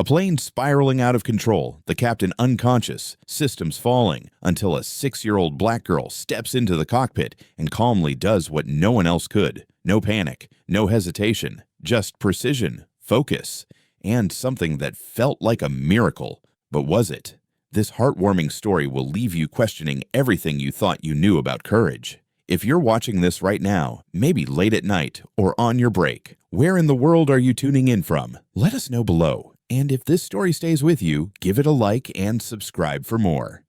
A plane spiraling out of control, the captain unconscious, systems falling, until a 6-year-old black girl steps into the cockpit and calmly does what no one else could. No panic, no hesitation, just precision, focus, and something that felt like a miracle. But was it? This heartwarming story will leave you questioning everything you thought you knew about courage. If you're watching this right now, maybe late at night or on your break, where in the world are you tuning in from? Let us know below. And if this story stays with you, give it a like and subscribe for more.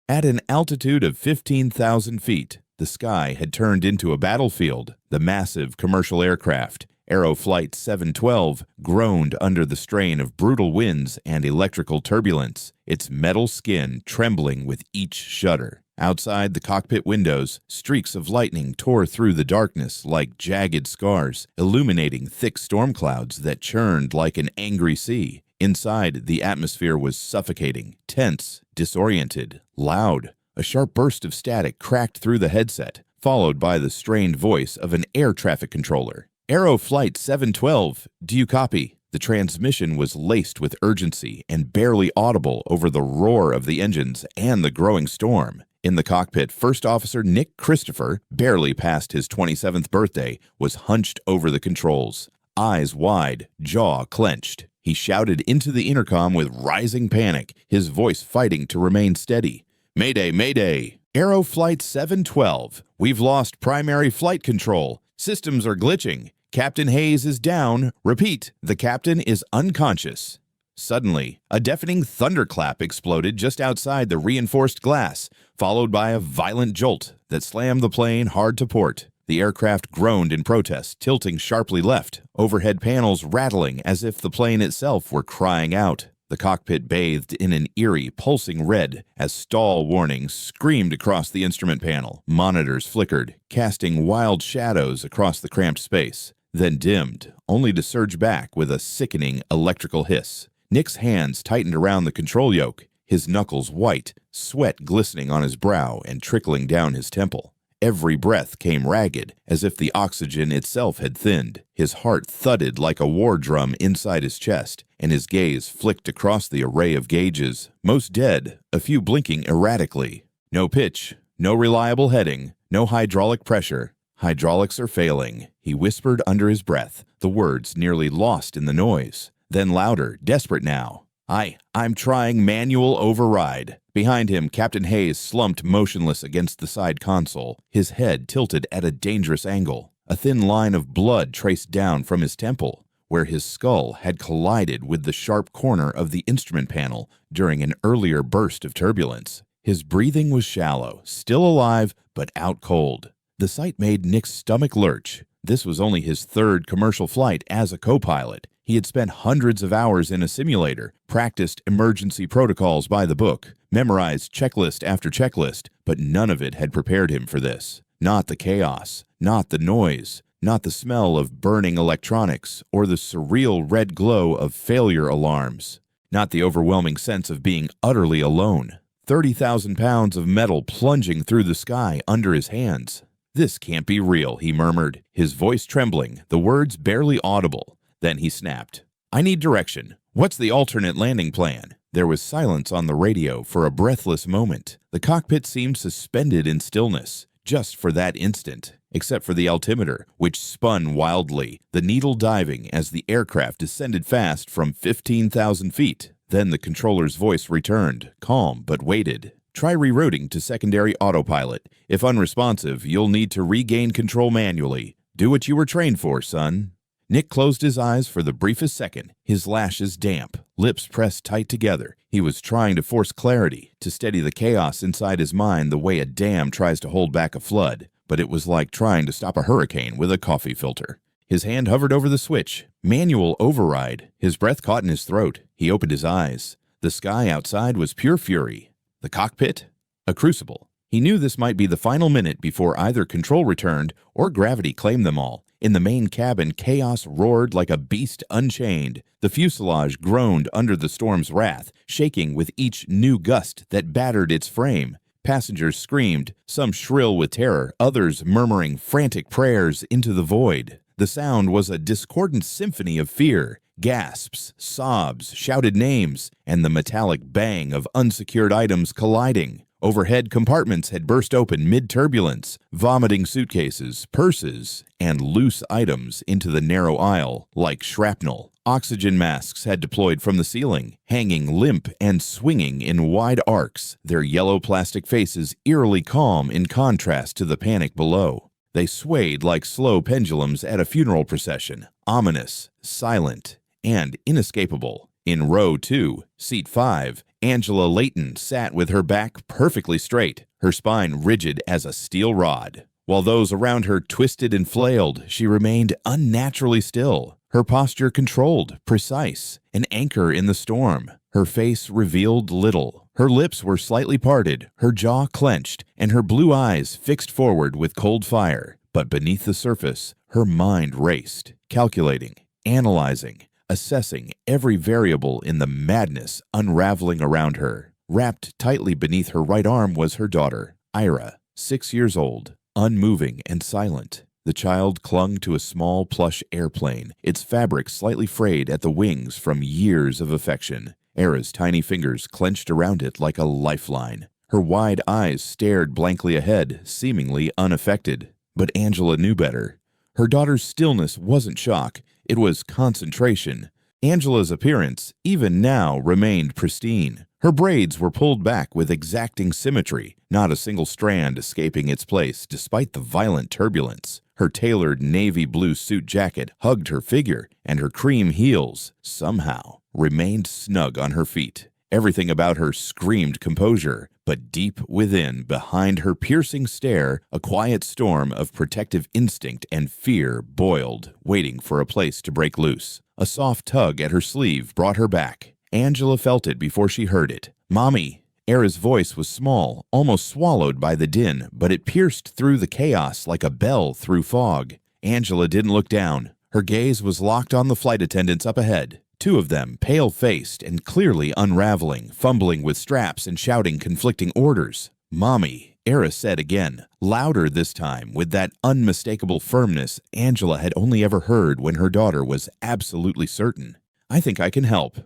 At an altitude of 15,000 feet, the sky had turned into a battlefield. The massive commercial aircraft, Aeroflight 712, groaned under the strain of brutal winds and electrical turbulence, its metal skin trembling with each shudder. Outside the cockpit windows, streaks of lightning tore through the darkness like jagged scars, illuminating thick storm clouds that churned like an angry sea. Inside, the atmosphere was suffocating, tense, disoriented, loud. A sharp burst of static cracked through the headset, followed by the strained voice of an air traffic controller. Aeroflight 712, do you copy? The transmission was laced with urgency and barely audible over the roar of the engines and the growing storm. In the cockpit, First Officer Nick Christopher, barely past his 27th birthday, was hunched over the controls, eyes wide, jaw clenched. He shouted into the intercom with rising panic, his voice fighting to remain steady. Mayday, mayday! Aeroflight 712, we've lost primary flight control. Systems are glitching. Captain Hayes is down. Repeat, the captain is unconscious. Suddenly, a deafening thunderclap exploded just outside the reinforced glass, followed by a violent jolt that slammed the plane hard to port. The aircraft groaned in protest, tilting sharply left, overhead panels rattling as if the plane itself were crying out. The cockpit bathed in an eerie, pulsing red as stall warnings screamed across the instrument panel. Monitors flickered, casting wild shadows across the cramped space, then dimmed, only to surge back with a sickening electrical hiss. Nick's hands tightened around the control yoke, his knuckles white, sweat glistening on his brow and trickling down his temple. Every breath came ragged, as if the oxygen itself had thinned. His heart thudded like a war drum inside his chest, and his gaze flicked across the array of gauges, most dead, a few blinking erratically. No pitch, no reliable heading, no hydraulic pressure. Hydraulics are failing, he whispered under his breath, the words nearly lost in the noise. Then louder, desperate now. I'm trying manual override. Behind him, Captain Hayes slumped motionless against the side console, his head tilted at a dangerous angle. A thin line of blood traced down from his temple, where his skull had collided with the sharp corner of the instrument panel during an earlier burst of turbulence. His breathing was shallow, still alive, but out cold. The sight made Nick's stomach lurch. This was only his third commercial flight as a co-pilot. He had spent hundreds of hours in a simulator, practiced emergency protocols by the book, memorized checklist after checklist, but none of it had prepared him for this. Not the chaos, not the noise, not the smell of burning electronics or the surreal red glow of failure alarms, not the overwhelming sense of being utterly alone. 30,000 pounds of metal plunging through the sky under his hands. This can't be real, he murmured, his voice trembling, the words barely audible. Then he snapped. I need direction. What's the alternate landing plan? There was silence on the radio for a breathless moment. The cockpit seemed suspended in stillness, just for that instant, except for the altimeter, which spun wildly, the needle diving as the aircraft descended fast from 15,000 feet. Then the controller's voice returned, calm but weighted. Try rerouting to secondary autopilot. If unresponsive, you'll need to regain control manually. Do what you were trained for, son. Nick closed his eyes for the briefest second, his lashes damp, lips pressed tight together. He was trying to force clarity, to steady the chaos inside his mind the way a dam tries to hold back a flood, but it was like trying to stop a hurricane with a coffee filter. His hand hovered over the switch. Manual override. His breath caught in his throat. He opened his eyes. The sky outside was pure fury. The cockpit? A crucible. He knew this might be the final minute before either control returned or gravity claimed them all. In the main cabin, chaos roared like a beast unchained. The fuselage groaned under the storm's wrath, shaking with each new gust that battered its frame. Passengers screamed, some shrill with terror, others murmuring frantic prayers into the void. The sound was a discordant symphony of fear, Gasps, sobs, shouted names, and the metallic bang of unsecured items colliding. Overhead compartments had burst open mid-turbulence, vomiting suitcases, purses, and loose items into the narrow aisle like shrapnel. Oxygen masks had deployed from the ceiling, hanging limp and swinging in wide arcs, their yellow plastic faces eerily calm in contrast to the panic below. They swayed like slow pendulums at a funeral procession, ominous, silent, and inescapable. In row 2, seat 5, Angela Layton sat with her back perfectly straight, her spine rigid as a steel rod. While those around her twisted and flailed, she remained unnaturally still, her posture controlled, precise, an anchor in the storm. Her face revealed little. Her lips were slightly parted, her jaw clenched, and her blue eyes fixed forward with cold fire. But beneath the surface, her mind raced, calculating, analyzing, assessing every variable in the madness unraveling around her. Wrapped tightly beneath her right arm was her daughter, Ira, 6 years old, unmoving and silent. The child clung to a small plush airplane, its fabric slightly frayed at the wings from years of affection. Ira's tiny fingers clenched around it like a lifeline. Her wide eyes stared blankly ahead, seemingly unaffected. But Angela knew better. Her daughter's stillness wasn't shock, it was concentration. Angela's appearance, even now, remained pristine. Her braids were pulled back with exacting symmetry, not a single strand escaping its place despite the violent turbulence. Her tailored navy blue suit jacket hugged her figure, and her cream heels, somehow, remained snug on her feet. Everything about her screamed composure, but deep within, behind her piercing stare, a quiet storm of protective instinct and fear boiled, waiting for a place to break loose. A soft tug at her sleeve brought her back. Angela felt it before she heard it. "Mommy!" Ira's voice was small, almost swallowed by the din, but it pierced through the chaos like a bell through fog. Angela didn't look down. Her gaze was locked on the flight attendants up ahead. 2 of them, pale-faced and clearly unraveling, fumbling with straps and shouting conflicting orders. "Mommy," Ira said again, louder this time, with that unmistakable firmness Angela had only ever heard when her daughter was absolutely certain. "I think I can help."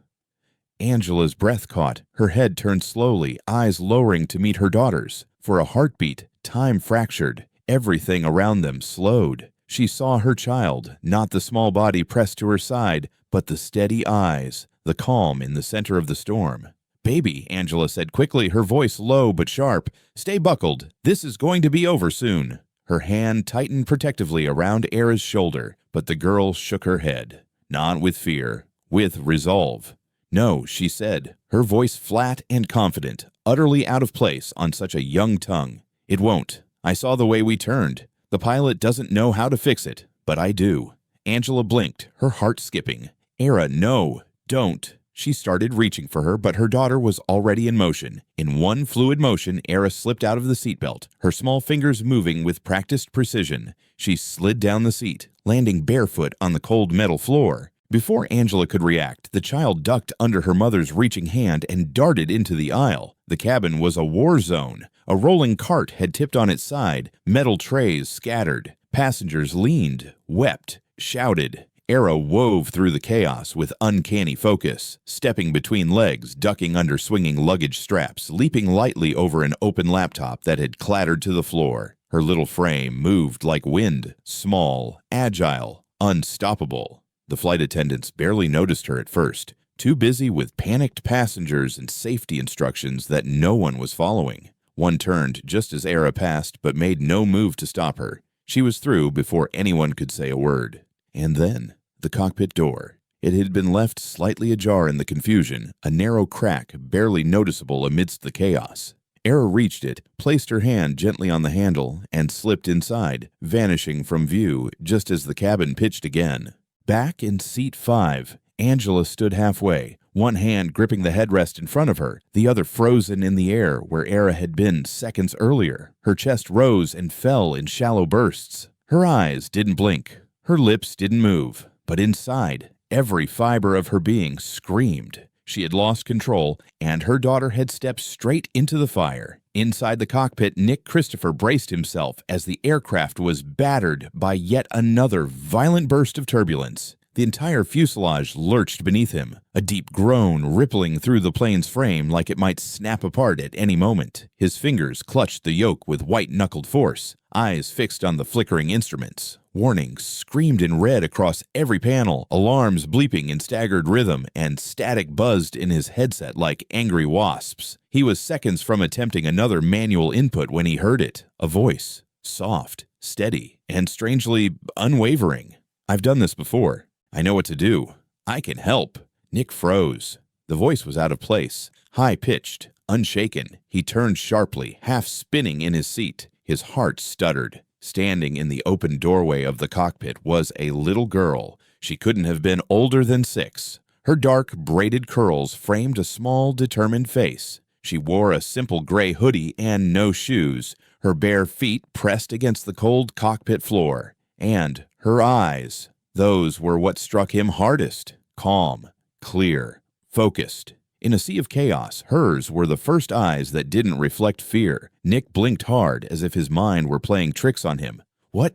Angela's breath caught, her head turned slowly, eyes lowering to meet her daughter's. For a heartbeat, time fractured, everything around them slowed. She saw her child, not the small body pressed to her side, but the steady eyes, the calm in the center of the storm. "Baby," Angela said quickly, her voice low but sharp, "stay buckled. This is going to be over soon." Her hand tightened protectively around Ira's shoulder, but the girl shook her head. Not with fear, with resolve. "No," she said, her voice flat and confident, utterly out of place on such a young tongue. "It won't. I saw the way we turned. The pilot doesn't know how to fix it, but I do." Angela blinked, her heart skipping. "Ira, no, don't." She started reaching for her, but her daughter was already in motion. In one fluid motion, Ira slipped out of the seatbelt, her small fingers moving with practiced precision. She slid down the seat, landing barefoot on the cold metal floor. Before Angela could react, the child ducked under her mother's reaching hand and darted into the aisle. The cabin was a war zone. A rolling cart had tipped on its side, metal trays scattered. Passengers leaned, wept, shouted. Ira wove through the chaos with uncanny focus, stepping between legs, ducking under swinging luggage straps, leaping lightly over an open laptop that had clattered to the floor. Her little frame moved like wind, small, agile, unstoppable. The flight attendants barely noticed her at first, too busy with panicked passengers and safety instructions that no one was following. One turned just as Ira passed, but made no move to stop her. She was through before anyone could say a word. And then, the cockpit door. It had been left slightly ajar in the confusion, a narrow crack barely noticeable amidst the chaos. Ira reached it, placed her hand gently on the handle, and slipped inside, vanishing from view just as the cabin pitched again. Back in seat 5, Angela stood halfway, one hand gripping the headrest in front of her, the other frozen in the air where Ira had been seconds earlier. Her chest rose and fell in shallow bursts. Her eyes didn't blink. Her lips didn't move. But inside, every fiber of her being screamed. She had lost control, and her daughter had stepped straight into the fire. Inside the cockpit, Nick Christopher braced himself as the aircraft was battered by yet another violent burst of turbulence. The entire fuselage lurched beneath him, a deep groan rippling through the plane's frame like it might snap apart at any moment. His fingers clutched the yoke with white-knuckled force, eyes fixed on the flickering instruments. Warnings screamed in red across every panel, alarms bleeping in staggered rhythm, and static buzzed in his headset like angry wasps. He was seconds from attempting another manual input when he heard it, a voice, soft, steady, and strangely unwavering. "I've done this before. I know what to do. I can help." Nick froze. The voice was out of place, high-pitched, unshaken. He turned sharply, half spinning in his seat. His heart stuttered. Standing in the open doorway of the cockpit was a little girl. She couldn't have been older than 6. Her dark, braided curls framed a small, determined face. She wore a simple gray hoodie and no shoes, her bare feet pressed against the cold cockpit floor. And her eyes, those were what struck him hardest. Calm, clear, focused. In a sea of chaos, hers were the first eyes that didn't reflect fear. Nick blinked hard as if his mind were playing tricks on him. "What?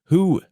Who?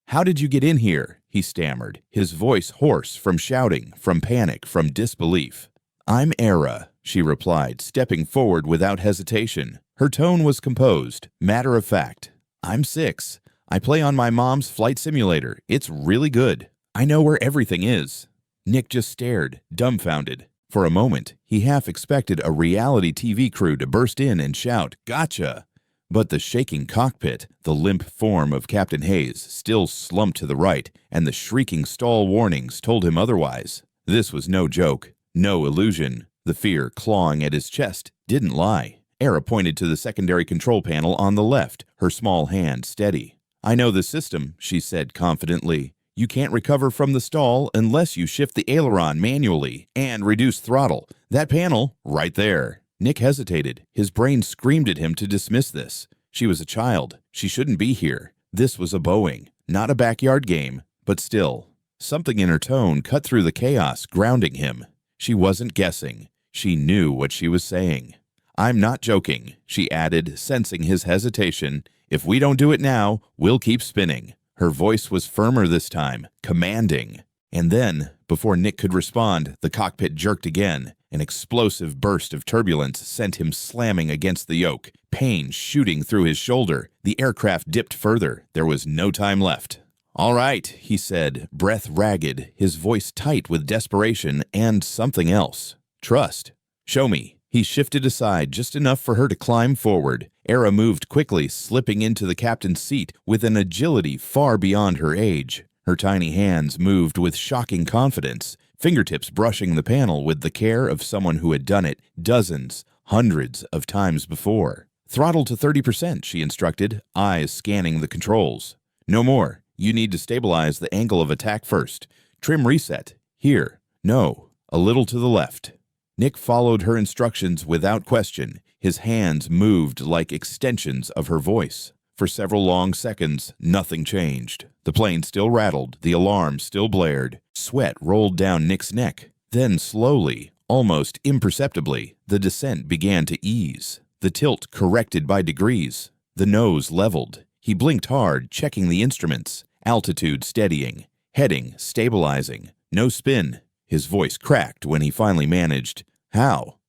How did you get in here?" he stammered, his voice hoarse from shouting, from panic, from disbelief. "I'm Era," she replied, stepping forward without hesitation. Her tone was composed, matter of fact. "I'm 6. I play on my mom's flight simulator. It's really good. I know where everything is." Nick just stared, dumbfounded. For a moment, he half expected a reality TV crew to burst in and shout, "Gotcha!" But the shaking cockpit, the limp form of Captain Hayes still slumped to the right, and the shrieking stall warnings told him otherwise. This was no joke, no illusion. The fear clawing at his chest didn't lie. Era pointed to the secondary control panel on the left, her small hand steady. "I know the system," she said confidently. "You can't recover from the stall unless you shift the aileron manually and reduce throttle. That panel, right there." Nick hesitated. His brain screamed at him to dismiss this. She was a child. She shouldn't be here. This was a Boeing, not a backyard game. But still, something in her tone cut through the chaos, grounding him. She wasn't guessing. She knew what she was saying. "I'm not joking," she added, sensing his hesitation. "If we don't do it now, we'll keep spinning." Her voice was firmer this time, commanding. And then, before Nick could respond, the cockpit jerked again. An explosive burst of turbulence sent him slamming against the yoke, pain shooting through his shoulder. The aircraft dipped further. There was no time left. "All right," he said, breath ragged, his voice tight with desperation and something else. "Trust. Show me." He shifted aside just enough for her to climb forward. Era moved quickly, slipping into the captain's seat with an agility far beyond her age. Her tiny hands moved with shocking confidence, fingertips brushing the panel with the care of someone who had done it dozens, hundreds of times before. "Throttle to 30%, she instructed, eyes scanning the controls. "No more. You need to stabilize the angle of attack first. Trim reset. Here. No. A little to the left." Nick followed her instructions without question. His hands moved like extensions of her voice. For several long seconds, nothing changed. The plane still rattled, the alarm still blared. Sweat rolled down Nick's neck. Then slowly, almost imperceptibly, the descent began to ease. The tilt corrected by degrees. The nose leveled. He blinked hard, checking the instruments. Altitude steadying. Heading stabilizing. No spin. His voice cracked when he finally managed, "How?"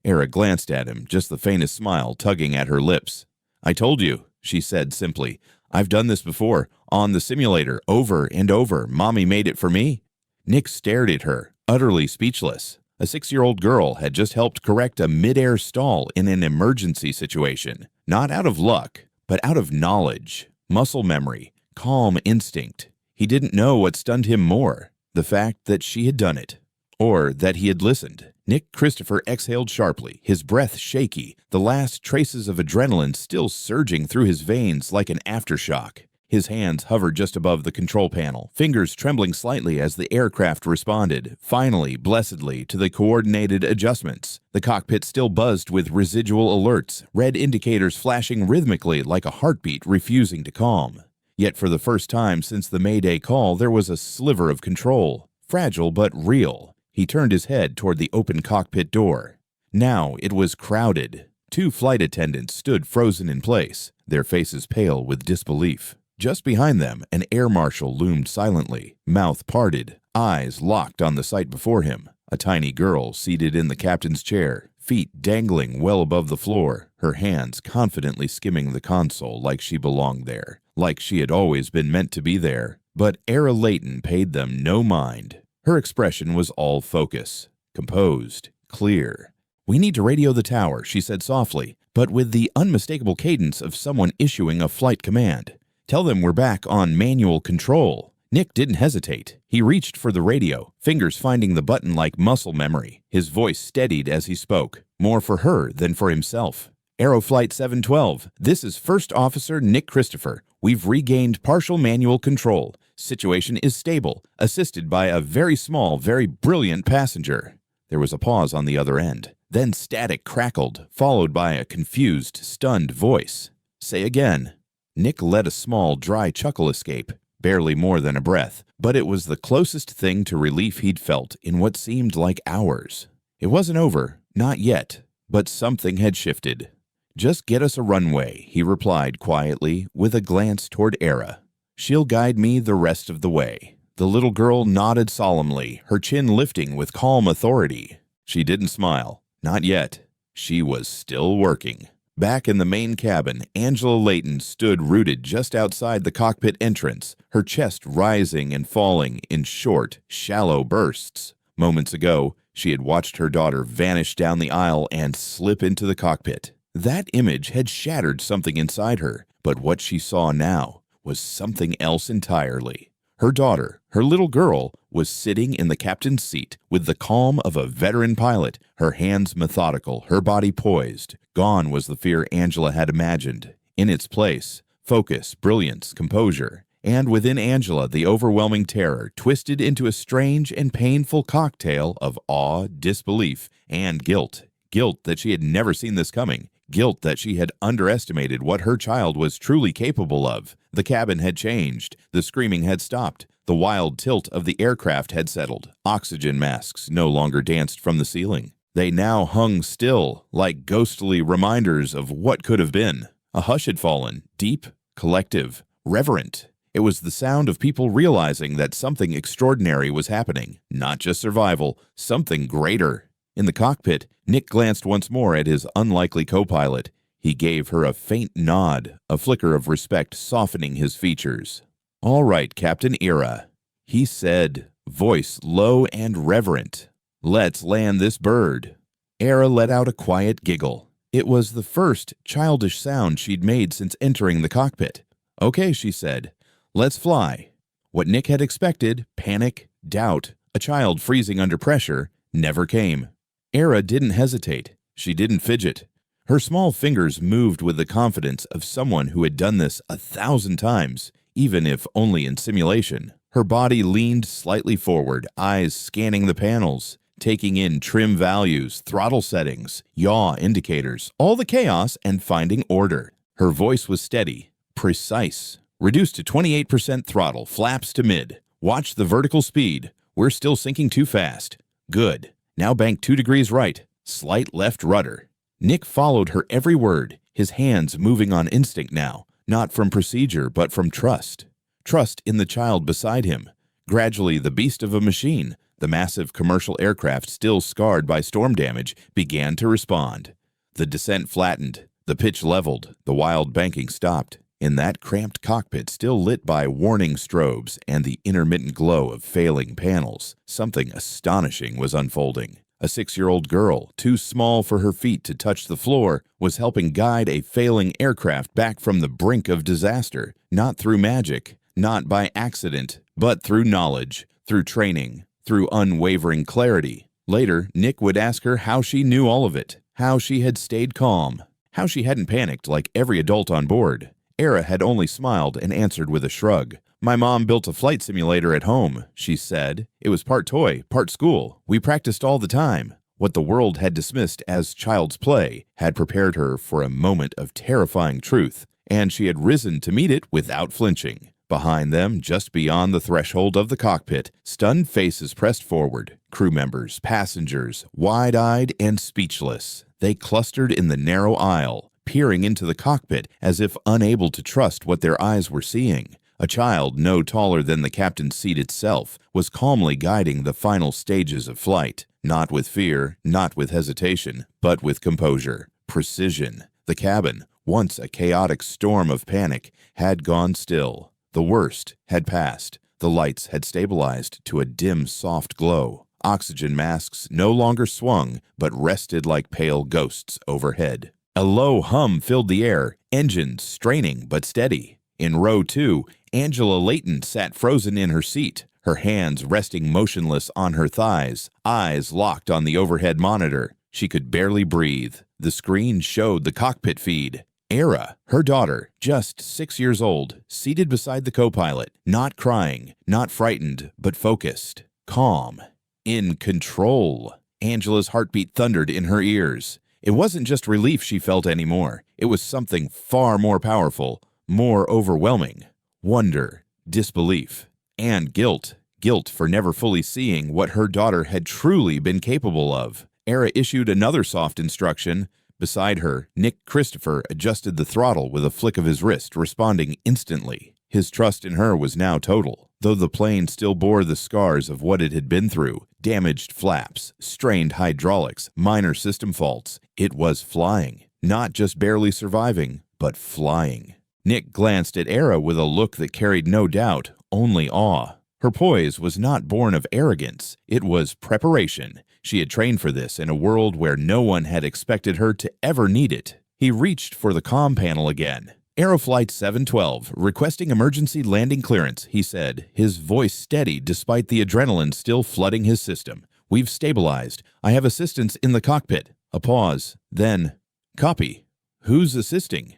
Era glanced at him, just the faintest smile tugging at her lips. "I told you," she said simply. "I've done this before, on the simulator, over and over. Mommy made it for me." Nick stared at her, utterly speechless. A 6-year-old girl had just helped correct a mid-air stall in an emergency situation. Not out of luck, but out of knowledge, muscle memory, calm instinct. He didn't know what stunned him more. The fact that she had done it, or that he had listened. Nick Christopher exhaled sharply, his breath shaky, the last traces of adrenaline still surging through his veins like an aftershock. His hands hovered just above the control panel, fingers trembling slightly as the aircraft responded, finally, blessedly, to the coordinated adjustments. The cockpit still buzzed with residual alerts, red indicators flashing rhythmically like a heartbeat refusing to calm. Yet for the first time since the Mayday call, there was a sliver of control, fragile but real. He turned his head toward the open cockpit door. Now it was crowded. 2 flight attendants stood frozen in place, their faces pale with disbelief. Just behind them, an air marshal loomed silently, mouth parted, eyes locked on the sight before him. A tiny girl seated in the captain's chair, feet dangling well above the floor, her hands confidently skimming the console like she belonged there, like she had always been meant to be there. But Era Layton paid them no mind. Her expression was all focus, composed, clear. "We need to radio the tower," she said softly, but with the unmistakable cadence of someone issuing a flight command. "Tell them we're back on manual control." Nick didn't hesitate. He reached for the radio, fingers finding the button like muscle memory. His voice steadied as he spoke, more for her than for himself. "Aeroflight 712, this is First Officer Nick Christopher. We've regained partial manual control. Situation is stable, assisted by a very small, very brilliant passenger." There was a pause on the other end. Then static crackled, followed by a confused, stunned voice. "Say again." Nick let a small, dry chuckle escape. Barely more than a breath, but it was the closest thing to relief he'd felt in what seemed like hours. It wasn't over, not yet, but something had shifted. "Just get us a runway," he replied quietly, with a glance toward Era. "She'll guide me the rest of the way." The little girl nodded solemnly, her chin lifting with calm authority. She didn't smile. Not yet. She was still working. Back in the main cabin, Angela Layton stood rooted just outside the cockpit entrance, her chest rising and falling in short, shallow bursts. Moments ago, she had watched her daughter vanish down the aisle and slip into the cockpit. That image had shattered something inside her, but what she saw now was something else entirely. Her daughter, her little girl, was sitting in the captain's seat with the calm of a veteran pilot, her hands methodical, her body poised. Gone was the fear Angela had imagined. In its place, focus, brilliance, composure. And within Angela, the overwhelming terror twisted into a strange and painful cocktail of awe, disbelief, and guilt. Guilt that she had never seen this coming. Guilt that she had underestimated what her child was truly capable of. The cabin had changed. The screaming had stopped. The wild tilt of the aircraft had settled. Oxygen masks no longer danced from the ceiling. They now hung still, like ghostly reminders of what could have been. A hush had fallen, deep, collective, reverent. It was the sound of people realizing that something extraordinary was happening. Not just survival, something greater. In the cockpit, Nick glanced once more at his unlikely co-pilot. He gave her a faint nod, a flicker of respect softening his features. "All right, Captain Era," he said, voice low and reverent. "Let's land this bird." Era let out a quiet giggle. It was the first childish sound she'd made since entering the cockpit. "Okay," she said. "Let's fly." What Nick had expected, panic, doubt, a child freezing under pressure, never came. Era didn't hesitate. She didn't fidget. Her small fingers moved with the confidence of someone who had done this 1,000 times, even if only in simulation. Her body leaned slightly forward, eyes scanning the panels, taking in trim values, throttle settings, yaw indicators, all the chaos, and finding order. Her voice was steady, precise. "Reduced to 28% throttle, flaps to mid. Watch the vertical speed. We're still sinking too fast. Good. Now bank 2 degrees right. Slight left rudder." Nick followed her every word, his hands moving on instinct now, not from procedure but from trust. Trust in the child beside him. Gradually, the beast of a machine, the massive commercial aircraft still scarred by storm damage, began to respond. The descent flattened, the pitch leveled, the wild banking stopped. In that cramped cockpit still lit by warning strobes and the intermittent glow of failing panels, something astonishing was unfolding. A 6-year-old girl, too small for her feet to touch the floor, was helping guide a failing aircraft back from the brink of disaster, not through magic, not by accident, but through knowledge, through training, through unwavering clarity. Later, Nick would ask her how she knew all of it, how she had stayed calm, how she hadn't panicked like every adult on board. Era had only smiled and answered with a shrug. "My mom built a flight simulator at home," she said. "It was part toy, part school. We practiced all the time." What the world had dismissed as child's play had prepared her for a moment of terrifying truth, and she had risen to meet it without flinching. Behind them, just beyond the threshold of the cockpit, stunned faces pressed forward. Crew members, passengers, wide-eyed and speechless. They clustered in the narrow aisle, peering into the cockpit as if unable to trust what their eyes were seeing. A child no taller than the captain's seat itself was calmly guiding the final stages of flight, not with fear, not with hesitation, but with composure, precision. The cabin, once a chaotic storm of panic, had gone still. The worst had passed. The lights had stabilized to a dim, soft glow. Oxygen masks no longer swung, but rested like pale ghosts overhead. A low hum filled the air, engines straining but steady. In row 2, Angela Layton sat frozen in her seat, her hands resting motionless on her thighs, eyes locked on the overhead monitor. She could barely breathe. The screen showed the cockpit feed. Era, her daughter, just 6 years old, seated beside the co-pilot, not crying, not frightened, but focused, calm, in control. Angela's heartbeat thundered in her ears. It wasn't just relief she felt anymore. It was something far more powerful, more overwhelming. Wonder, disbelief, and guilt. Guilt for never fully seeing what her daughter had truly been capable of. Era issued another soft instruction. Beside her, Nick Christopher adjusted the throttle with a flick of his wrist, responding instantly. His trust in her was now total. Though the plane still bore the scars of what it had been through, damaged flaps, strained hydraulics, minor system faults, it was flying. Not just barely surviving, but flying. Nick glanced at Era with a look that carried no doubt, only awe. Her poise was not born of arrogance. It was preparation. She had trained for this in a world where no one had expected her to ever need it. He reached for the comm panel again. Aeroflight 712, requesting emergency landing clearance, he said, his voice steady despite the adrenaline still flooding his system. We've stabilized. I have assistance in the cockpit. A pause. Then, copy. Who's assisting?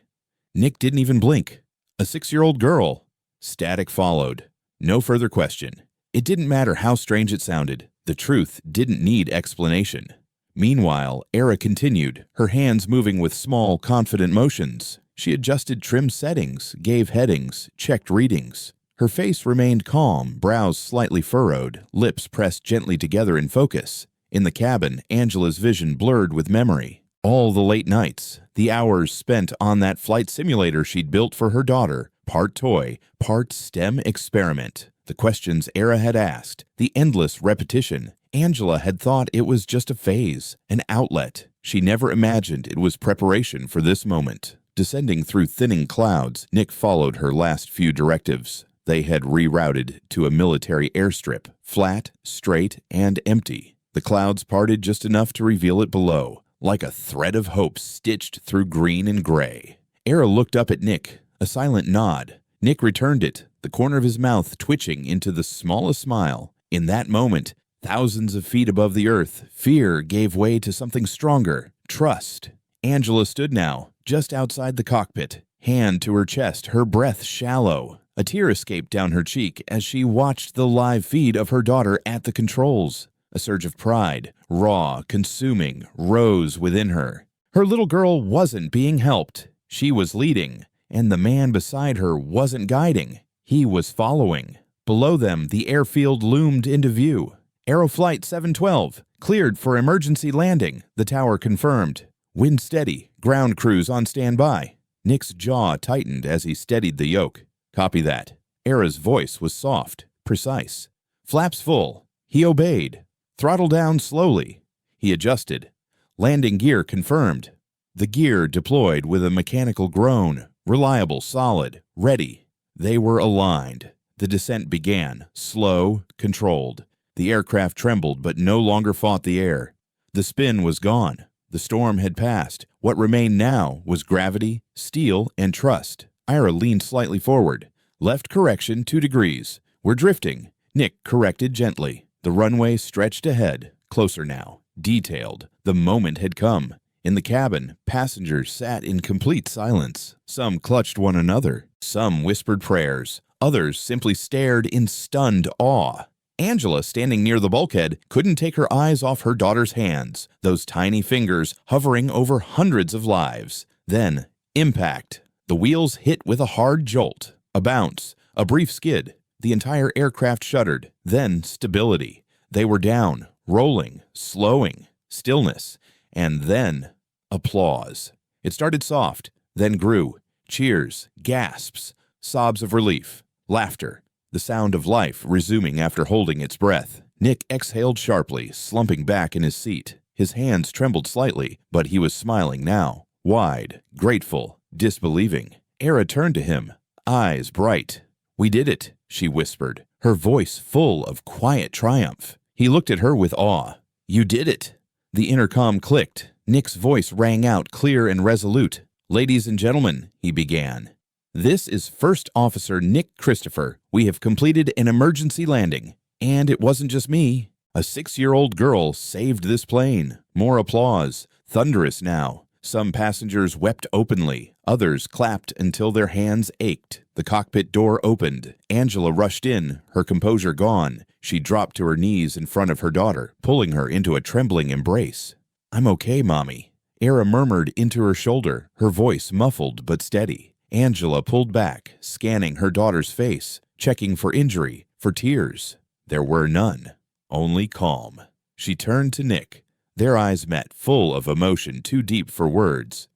Nick didn't even blink. A 6-year-old girl. Static followed. No further question. It didn't matter how strange it sounded. The truth didn't need explanation. Meanwhile, Era continued, her hands moving with small, confident motions. She adjusted trim settings, gave headings, checked readings. Her face remained calm, brows slightly furrowed, lips pressed gently together in focus. In the cabin, Angela's vision blurred with memory. All the late nights, the hours spent on that flight simulator she'd built for her daughter, part toy, part STEM experiment. The questions Era had asked, the endless repetition. Angela had thought it was just a phase, an outlet. She never imagined it was preparation for this moment. Descending through thinning clouds, Nick followed her last few directives. They had rerouted to a military airstrip, flat, straight, and empty. The clouds parted just enough to reveal it below, like a thread of hope stitched through green and gray. Era looked up at Nick, a silent nod. Nick returned it, the corner of his mouth twitching into the smallest smile. In that moment, thousands of feet above the earth, fear gave way to something stronger, trust. Angela stood now, just outside the cockpit, hand to her chest, her breath shallow. A tear escaped down her cheek as she watched the live feed of her daughter at the controls. A surge of pride, raw, consuming, rose within her. Her little girl wasn't being helped. She was leading, and the man beside her wasn't guiding. He was following. Below them, the airfield loomed into view. Aeroflight 712, cleared for emergency landing, the tower confirmed. Wind steady, ground crews on standby. Nick's jaw tightened as he steadied the yoke. Copy that. Era's voice was soft, precise. Flaps full. He obeyed. Throttle down slowly. He adjusted. Landing gear confirmed. The gear deployed with a mechanical groan. Reliable, solid, ready. They were aligned. The descent began, slow, controlled. The aircraft trembled but no longer fought the air. The spin was gone. The storm had passed. What remained now was gravity, steel, and trust. Ira leaned slightly forward. Left correction 2 degrees. We're drifting. Nick corrected gently. The runway stretched ahead, closer now, detailed. The moment had come. In the cabin, passengers sat in complete silence. Some clutched one another. Some whispered prayers. Others simply stared in stunned awe. Angela, standing near the bulkhead, couldn't take her eyes off her daughter's hands, those tiny fingers hovering over hundreds of lives. Then, impact. The wheels hit with a hard jolt, a bounce, a brief skid. The entire aircraft shuddered. Then, stability. They were down, rolling, slowing, stillness, and then applause. It started soft, then grew. Cheers, gasps, sobs of relief, laughter, the sound of life resuming after holding its breath. Nick exhaled sharply, slumping back in his seat. His hands trembled slightly, but he was smiling now, wide, grateful, disbelieving. Era turned to him, eyes bright. "We did it," she whispered, her voice full of quiet triumph. He looked at her with awe. "You did it." The intercom clicked. Nick's voice rang out clear and resolute. "Ladies and gentlemen," he began. "This is First Officer Nick Christopher. We have completed an emergency landing. And it wasn't just me. A 6-year-old girl saved this plane." More applause, thunderous now. Some passengers wept openly. Others clapped until their hands ached. The cockpit door opened. Angela rushed in, her composure gone. She dropped to her knees in front of her daughter, pulling her into a trembling embrace. "I'm okay, Mommy." Era murmured into her shoulder, her voice muffled but steady. Angela pulled back, scanning her daughter's face, checking for injury, for tears. There were none, only calm. She turned to Nick. Their eyes met, full of emotion too deep for words.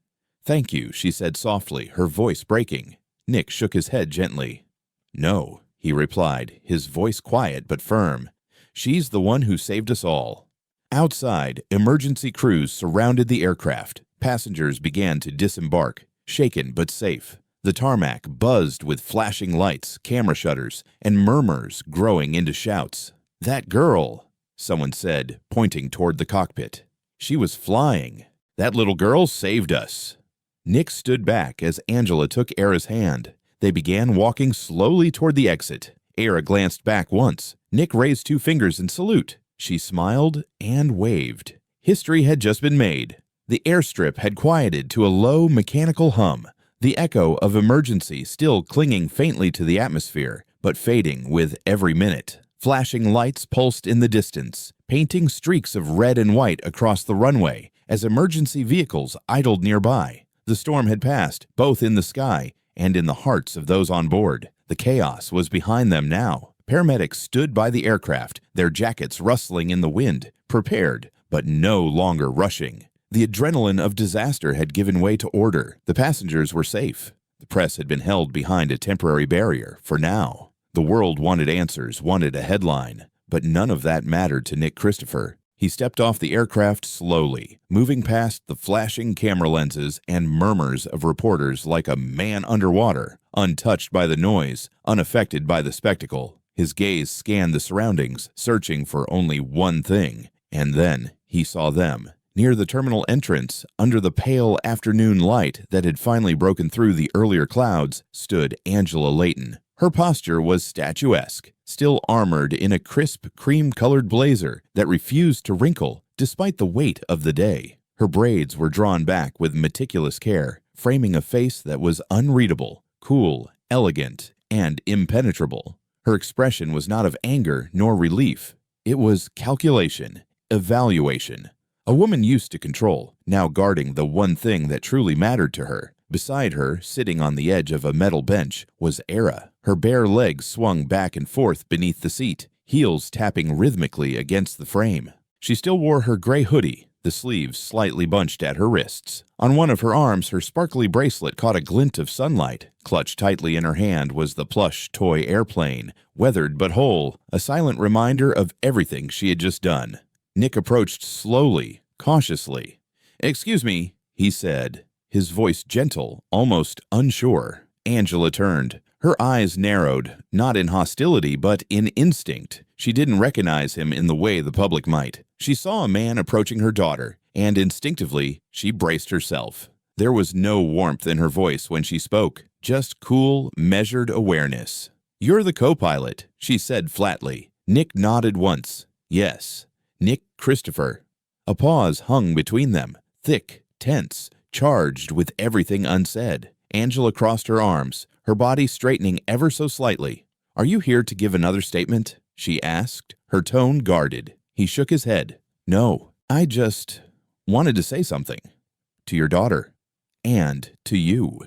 "Thank you," she said softly, her voice breaking. Nick shook his head gently. "No," he replied, his voice quiet but firm. "She's the one who saved us all." Outside, emergency crews surrounded the aircraft. Passengers began to disembark, shaken but safe. The tarmac buzzed with flashing lights, camera shutters, and murmurs growing into shouts. "That girl," someone said, pointing toward the cockpit. "She was flying. That little girl saved us." Nick stood back as Angela took Era's hand. They began walking slowly toward the exit. Era glanced back once. Nick raised 2 fingers in salute. She smiled and waved. History had just been made. The airstrip had quieted to a low mechanical hum, the echo of emergency still clinging faintly to the atmosphere, but fading with every minute. Flashing lights pulsed in the distance, painting streaks of red and white across the runway as emergency vehicles idled nearby. The storm had passed, both in the sky and in the hearts of those on board. The chaos was behind them now. Paramedics stood by the aircraft, their jackets rustling in the wind, prepared, but no longer rushing. The adrenaline of disaster had given way to order. The passengers were safe. The press had been held behind a temporary barrier, for now. The world wanted answers, wanted a headline, but none of that mattered to Nick Christopher. He stepped off the aircraft slowly, moving past the flashing camera lenses and murmurs of reporters like a man underwater, untouched by the noise, unaffected by the spectacle. His gaze scanned the surroundings, searching for only one thing, and then he saw them. Near the terminal entrance, under the pale afternoon light that had finally broken through the earlier clouds, stood Angela Layton. Her posture was statuesque, still armored in a crisp, cream-colored blazer that refused to wrinkle despite the weight of the day. Her braids were drawn back with meticulous care, framing a face that was unreadable, cool, elegant, and impenetrable. Her expression was not of anger nor relief. It was calculation, evaluation. A woman used to control, now guarding the one thing that truly mattered to her. Beside her, sitting on the edge of a metal bench, was Era. Her bare legs swung back and forth beneath the seat, heels tapping rhythmically against the frame. She still wore her gray hoodie, the sleeves slightly bunched at her wrists. On one of her arms, her sparkly bracelet caught a glint of sunlight. Clutched tightly in her hand was the plush toy airplane, weathered but whole, a silent reminder of everything she had just done. Nick approached slowly, cautiously. "Excuse me," he said, his voice gentle, almost unsure. Angela turned. Her eyes narrowed, not in hostility but in instinct. She didn't recognize him in the way the public might. She saw a man approaching her daughter, and instinctively, she braced herself. There was no warmth in her voice when she spoke, just cool, measured awareness. "You're the co-pilot," she said flatly. Nick nodded once. Yes, Nick Christopher. A pause hung between them, thick, tense, charged with everything unsaid. Angela crossed her arms, her body straightening ever so slightly. "Are you here to give another statement?" she asked, her tone guarded. He shook his head. "No, I just wanted to say something. To your daughter. And to you."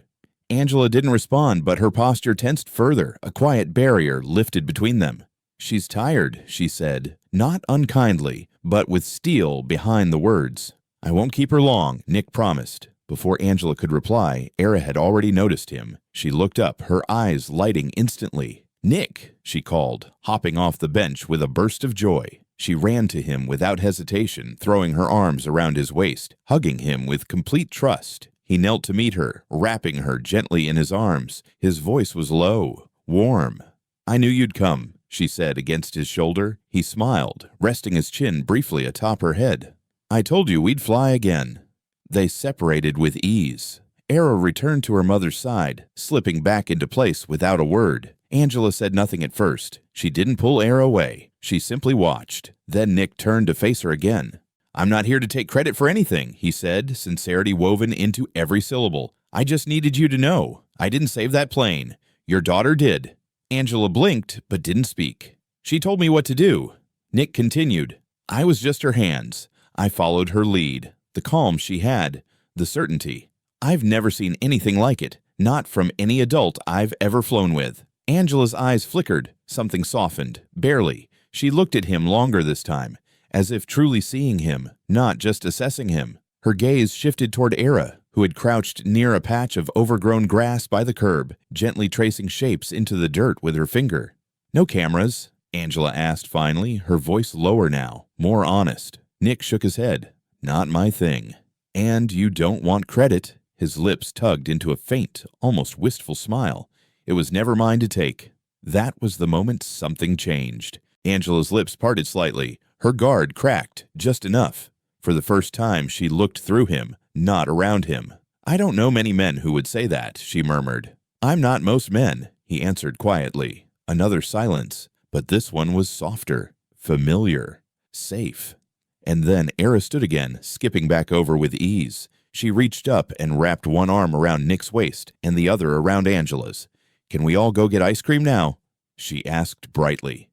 Angela didn't respond, but her posture tensed further, a quiet barrier lifted between them. "She's tired," she said, not unkindly, but with steel behind the words. "I won't keep her long," Nick promised. Before Angela could reply, Era had already noticed him. She looked up, her eyes lighting instantly. "Nick!" she called, hopping off the bench with a burst of joy. She ran to him without hesitation, throwing her arms around his waist, hugging him with complete trust. He knelt to meet her, wrapping her gently in his arms. His voice was low, warm. "I knew you'd come," she said against his shoulder. He smiled, resting his chin briefly atop her head. "I told you we'd fly again." They separated with ease. Era returned to her mother's side, slipping back into place without a word. Angela said nothing at first. She didn't pull Era away. She simply watched. Then Nick turned to face her again. "I'm not here to take credit for anything," he said, sincerity woven into every syllable. "I just needed you to know. I didn't save that plane. Your daughter did." Angela blinked, but didn't speak. "She told me what to do." Nick continued. "I was just her hands. I followed her lead. The calm she had, the certainty. I've never seen anything like it, not from any adult I've ever flown with." Angela's eyes flickered. Something softened, barely. She looked at him longer this time, as if truly seeing him, not just assessing him. Her gaze shifted toward Era, who had crouched near a patch of overgrown grass by the curb, gently tracing shapes into the dirt with her finger. "No cameras?" Angela asked finally, her voice lower now, more honest. Nick shook his head. "Not my thing." "And you don't want credit." His lips tugged into a faint, almost wistful smile. "It was never mine to take." That was the moment something changed. Angela's lips parted slightly. Her guard cracked, just enough. For the first time, she looked through him, not around him. "I don't know many men who would say that," she murmured. "I'm not most men," he answered quietly. Another silence, but this one was softer, familiar, safe. And then Era stood again, skipping back over with ease. She reached up and wrapped one arm around Nick's waist and the other around Angela's. "Can we all go get ice cream now?" she asked brightly.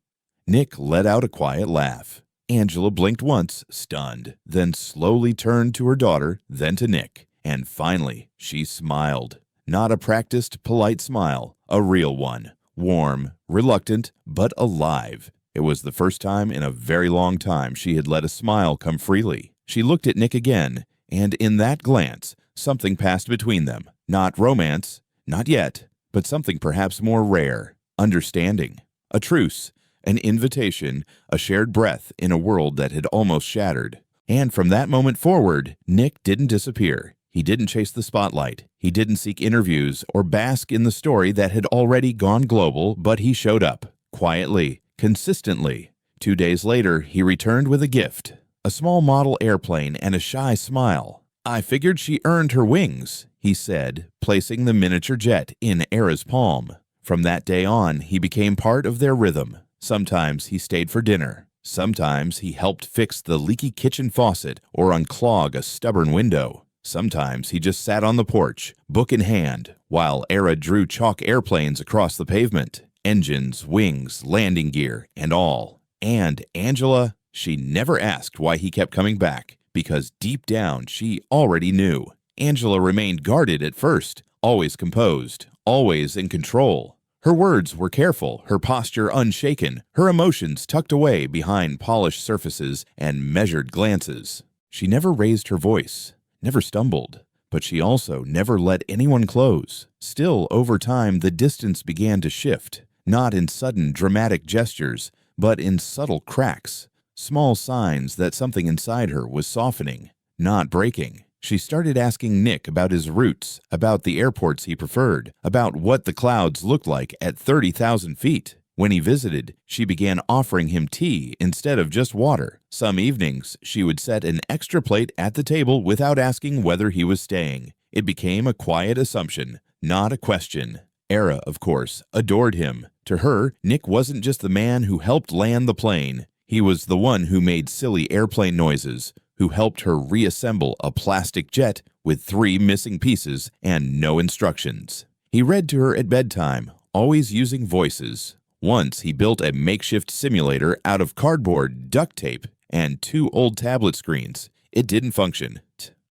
Nick let out a quiet laugh. Angela blinked once, stunned, then slowly turned to her daughter, then to Nick. And finally, she smiled. Not a practiced, polite smile, a real one. Warm, reluctant, but alive. It was the first time in a very long time she had let a smile come freely. She looked at Nick again, and in that glance, something passed between them. Not romance, not yet, but something perhaps more rare. Understanding. A truce. An invitation, a shared breath in a world that had almost shattered. And from that moment forward, Nick didn't disappear. He didn't chase the spotlight. He didn't seek interviews or bask in the story that had already gone global, but he showed up. Quietly, consistently. 2 days later, he returned with a gift. A small model airplane and a shy smile. "I figured she earned her wings," he said, placing the miniature jet in Era's palm. From that day on, he became part of their rhythm. Sometimes he stayed for dinner. Sometimes he helped fix the leaky kitchen faucet or unclog a stubborn window. Sometimes he just sat on the porch, book in hand, while Era drew chalk airplanes across the pavement. Engines, wings, landing gear, and all. And Angela, she never asked why he kept coming back, because deep down she already knew. Angela remained guarded at first, always composed, always in control. Her words were careful, her posture unshaken, her emotions tucked away behind polished surfaces and measured glances. She never raised her voice, never stumbled, but she also never let anyone close. Still, over time, the distance began to shift, not in sudden, dramatic gestures, but in subtle cracks, small signs that something inside her was softening, not breaking. She started asking Nick about his routes, about the airports he preferred, about what the clouds looked like at 30,000 feet. When he visited, she began offering him tea instead of just water. Some evenings, she would set an extra plate at the table without asking whether he was staying. It became a quiet assumption, not a question. Era, of course, adored him. To her, Nick wasn't just the man who helped land the plane. He was the one who made silly airplane noises, who helped her reassemble a plastic jet with 3 missing pieces and no instructions. He read to her at bedtime, always using voices. Once he built a makeshift simulator out of cardboard, duct tape, and 2 old tablet screens. It didn't function,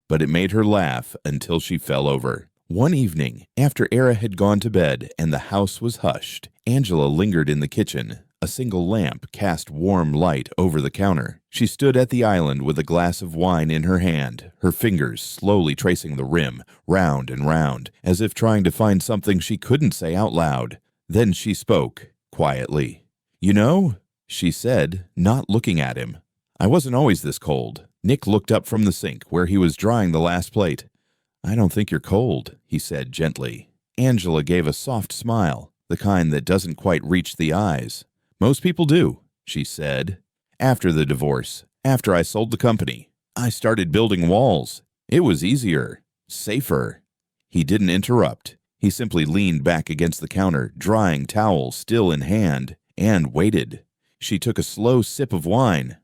but it made her laugh until she fell over. One evening, after Era had gone to bed and the house was hushed, Angela lingered in the kitchen. A single lamp cast warm light over the counter. She stood at the island with a glass of wine in her hand, her fingers slowly tracing the rim, round and round, as if trying to find something she couldn't say out loud. Then she spoke, quietly. "You know," she said, not looking at him, "I wasn't always this cold." Nick looked up from the sink where he was drying the last plate. "I don't think you're cold," he said gently. Angela gave a soft smile, the kind that doesn't quite reach the eyes. "Most people do," she said. "After the divorce, after I sold the company, I started building walls. It was easier, safer." He didn't interrupt. He simply leaned back against the counter, drying towel still in hand, and waited. She took a slow sip of wine.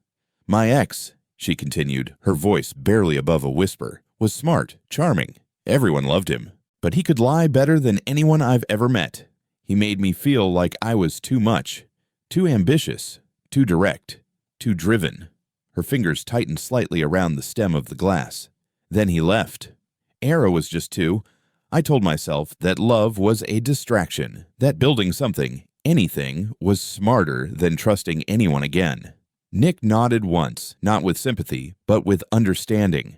"My ex," she continued, her voice barely above a whisper, "was smart, charming. Everyone loved him. But he could lie better than anyone I've ever met. He made me feel like I was too much. Too ambitious, too direct, too driven." Her fingers tightened slightly around the stem of the glass. "Then he left. Era was just too. I told myself that love was a distraction, that building something, anything, was smarter than trusting anyone again." Nick nodded once, not with sympathy, but with understanding.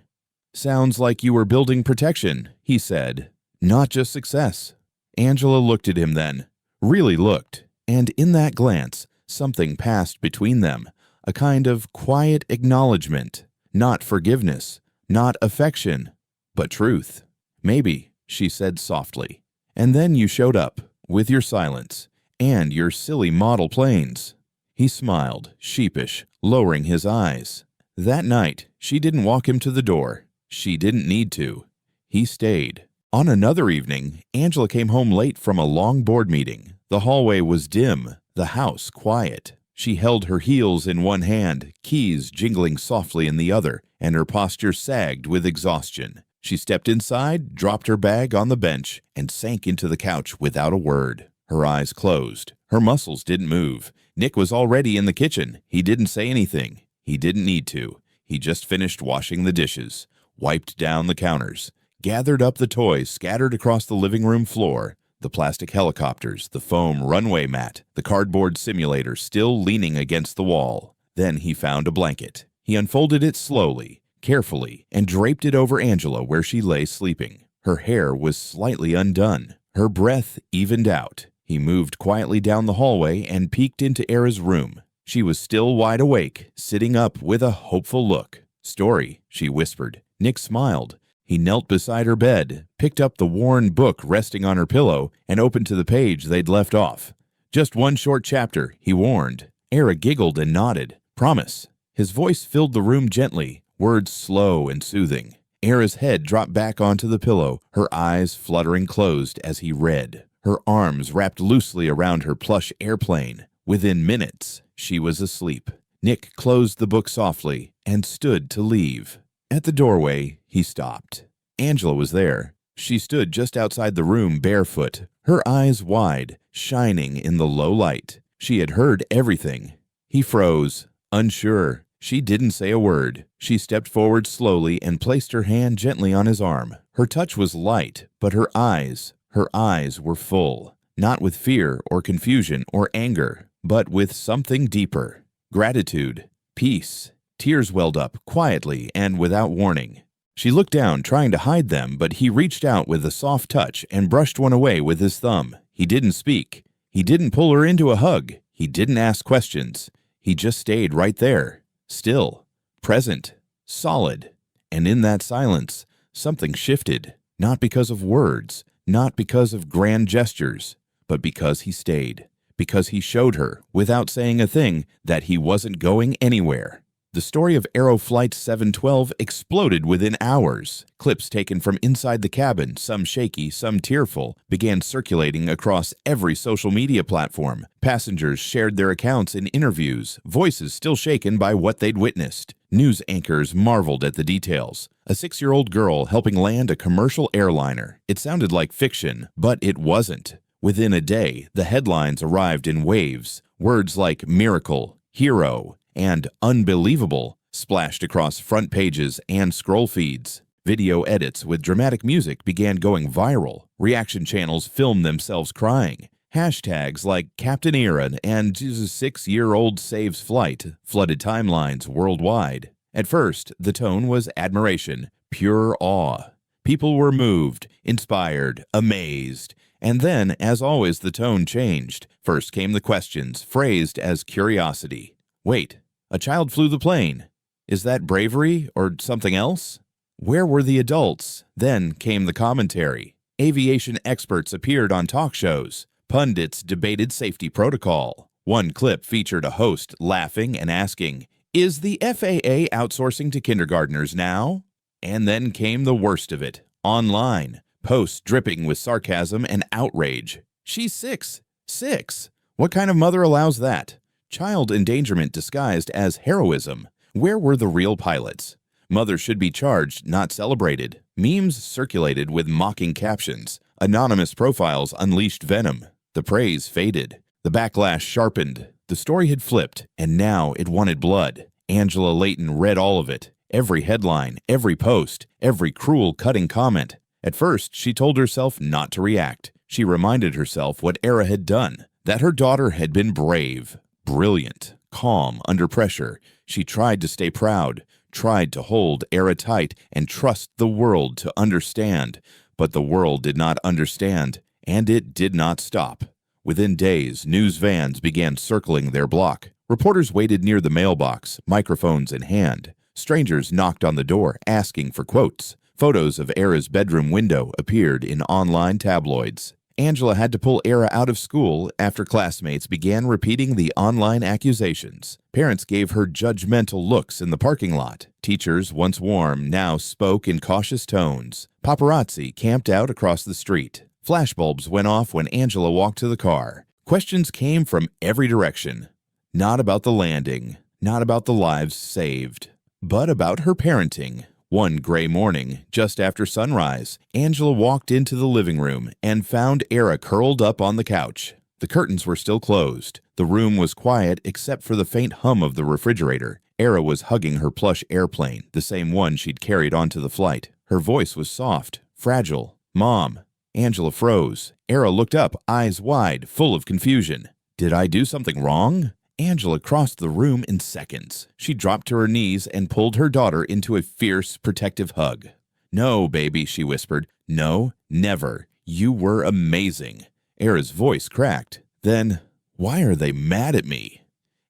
"Sounds like you were building protection," he said, "not just success." Angela looked at him then, really looked. And in that glance, something passed between them, a kind of quiet acknowledgement, not forgiveness, not affection, but truth. "Maybe," she said softly. "And then you showed up, with your silence, and your silly model planes." He smiled, sheepish, lowering his eyes. That night, she didn't walk him to the door. She didn't need to. He stayed. On another evening, Angela came home late from a long board meeting. The hallway was dim, the house quiet. She held her heels in one hand, keys jingling softly in the other, and her posture sagged with exhaustion. She stepped inside, dropped her bag on the bench, and sank into the couch without a word. Her eyes closed. Her muscles didn't move. Nick was already in the kitchen. He didn't say anything. He didn't need to. He just finished washing the dishes, wiped down the counters, gathered up the toys scattered across the living room floor, the plastic helicopters, the foam runway mat, the cardboard simulator still leaning against the wall. Then he found a blanket. He unfolded it slowly, carefully, and draped it over Angela where she lay sleeping. Her hair was slightly undone. Her breath evened out. He moved quietly down the hallway and peeked into Era's room. She was still wide awake, sitting up with a hopeful look. "Story," she whispered. Nick smiled. He knelt beside her bed, picked up the worn book resting on her pillow, and opened to the page they'd left off. "Just one short chapter," he warned. Era giggled and nodded. "Promise." His voice filled the room gently, words slow and soothing. Era's head dropped back onto the pillow, her eyes fluttering closed as he read. Her arms wrapped loosely around her plush airplane. Within minutes, she was asleep. Nick closed the book softly and stood to leave. At the doorway, he stopped. Angela was there. She stood just outside the room barefoot, her eyes wide, shining in the low light. She had heard everything. He froze, unsure. She didn't say a word. She stepped forward slowly and placed her hand gently on his arm. Her touch was light, but her eyes were full, not with fear or confusion or anger, but with something deeper. Gratitude, peace. Tears welled up quietly and without warning. She looked down, trying to hide them, but he reached out with a soft touch and brushed one away with his thumb. He didn't speak. He didn't pull her into a hug. He didn't ask questions. He just stayed right there, still, present, solid. And in that silence, something shifted, not because of words, not because of grand gestures, but because he stayed, because he showed her, without saying a thing, that he wasn't going anywhere. The story of Aeroflight 712 exploded within hours. Clips taken from inside the cabin, some shaky, some tearful, began circulating across every social media platform. Passengers shared their accounts in interviews, voices still shaken by what they'd witnessed. News anchors marveled at the details. A 6-year-old girl helping land a commercial airliner. It sounded like fiction, but it wasn't. Within a day, the headlines arrived in waves. Words like miracle, hero, and unbelievable splashed across front pages and scroll feeds. Video edits with dramatic music began going viral. Reaction channels filmed themselves crying. Hashtags like Captain Era and 6-year-old saves flight flooded timelines worldwide. At first, the tone was admiration, pure awe. People were moved, inspired, amazed. And then, as always, the tone changed. First came the questions, phrased as curiosity. Wait, a child flew the plane. Is that bravery or something else? Where were the adults? Then came the commentary. Aviation experts appeared on talk shows. Pundits debated safety protocol. One clip featured a host laughing and asking, "Is the FAA outsourcing to kindergartners now?" And then came the worst of it. Online. Posts dripping with sarcasm and outrage. She's 6. 6. What kind of mother allows that? Child endangerment disguised as heroism. Where were the real pilots? Mother should be charged, not celebrated. Memes circulated with mocking captions. Anonymous profiles unleashed venom. The praise faded. The backlash sharpened. The story had flipped, and now it wanted blood. Angela Layton read all of it. Every headline, every post, every cruel, cutting comment. At first, she told herself not to react. She reminded herself what Era had done, that her daughter had been brave, brilliant, calm under pressure. She tried to stay proud, tried to hold Era tight and trust the world to understand. But the world did not understand, and it did not stop. Within days, news vans began circling their block. Reporters waited near the mailbox, microphones in hand. Strangers knocked on the door, asking for quotes. Photos of Era's bedroom window appeared in online tabloids. Angela had to pull Era out of school after classmates began repeating the online accusations. Parents gave her judgmental looks in the parking lot. Teachers, once warm, now spoke in cautious tones. Paparazzi camped out across the street. Flashbulbs went off when Angela walked to the car. Questions came from every direction. Not about the landing, not about the lives saved, but about her parenting. One gray morning, just after sunrise, Angela walked into the living room and found Era curled up on the couch. The curtains were still closed. The room was quiet except for the faint hum of the refrigerator. Era was hugging her plush airplane, the same one she'd carried onto the flight. Her voice was soft, fragile. "Mom." Angela froze. Era looked up, eyes wide, full of confusion. "Did I do something wrong?" Angela crossed the room in seconds. She dropped to her knees and pulled her daughter into a fierce, protective hug. "No, baby," she whispered. "No, never. You were amazing." Era's voice cracked. Then, "Why are they mad at me?"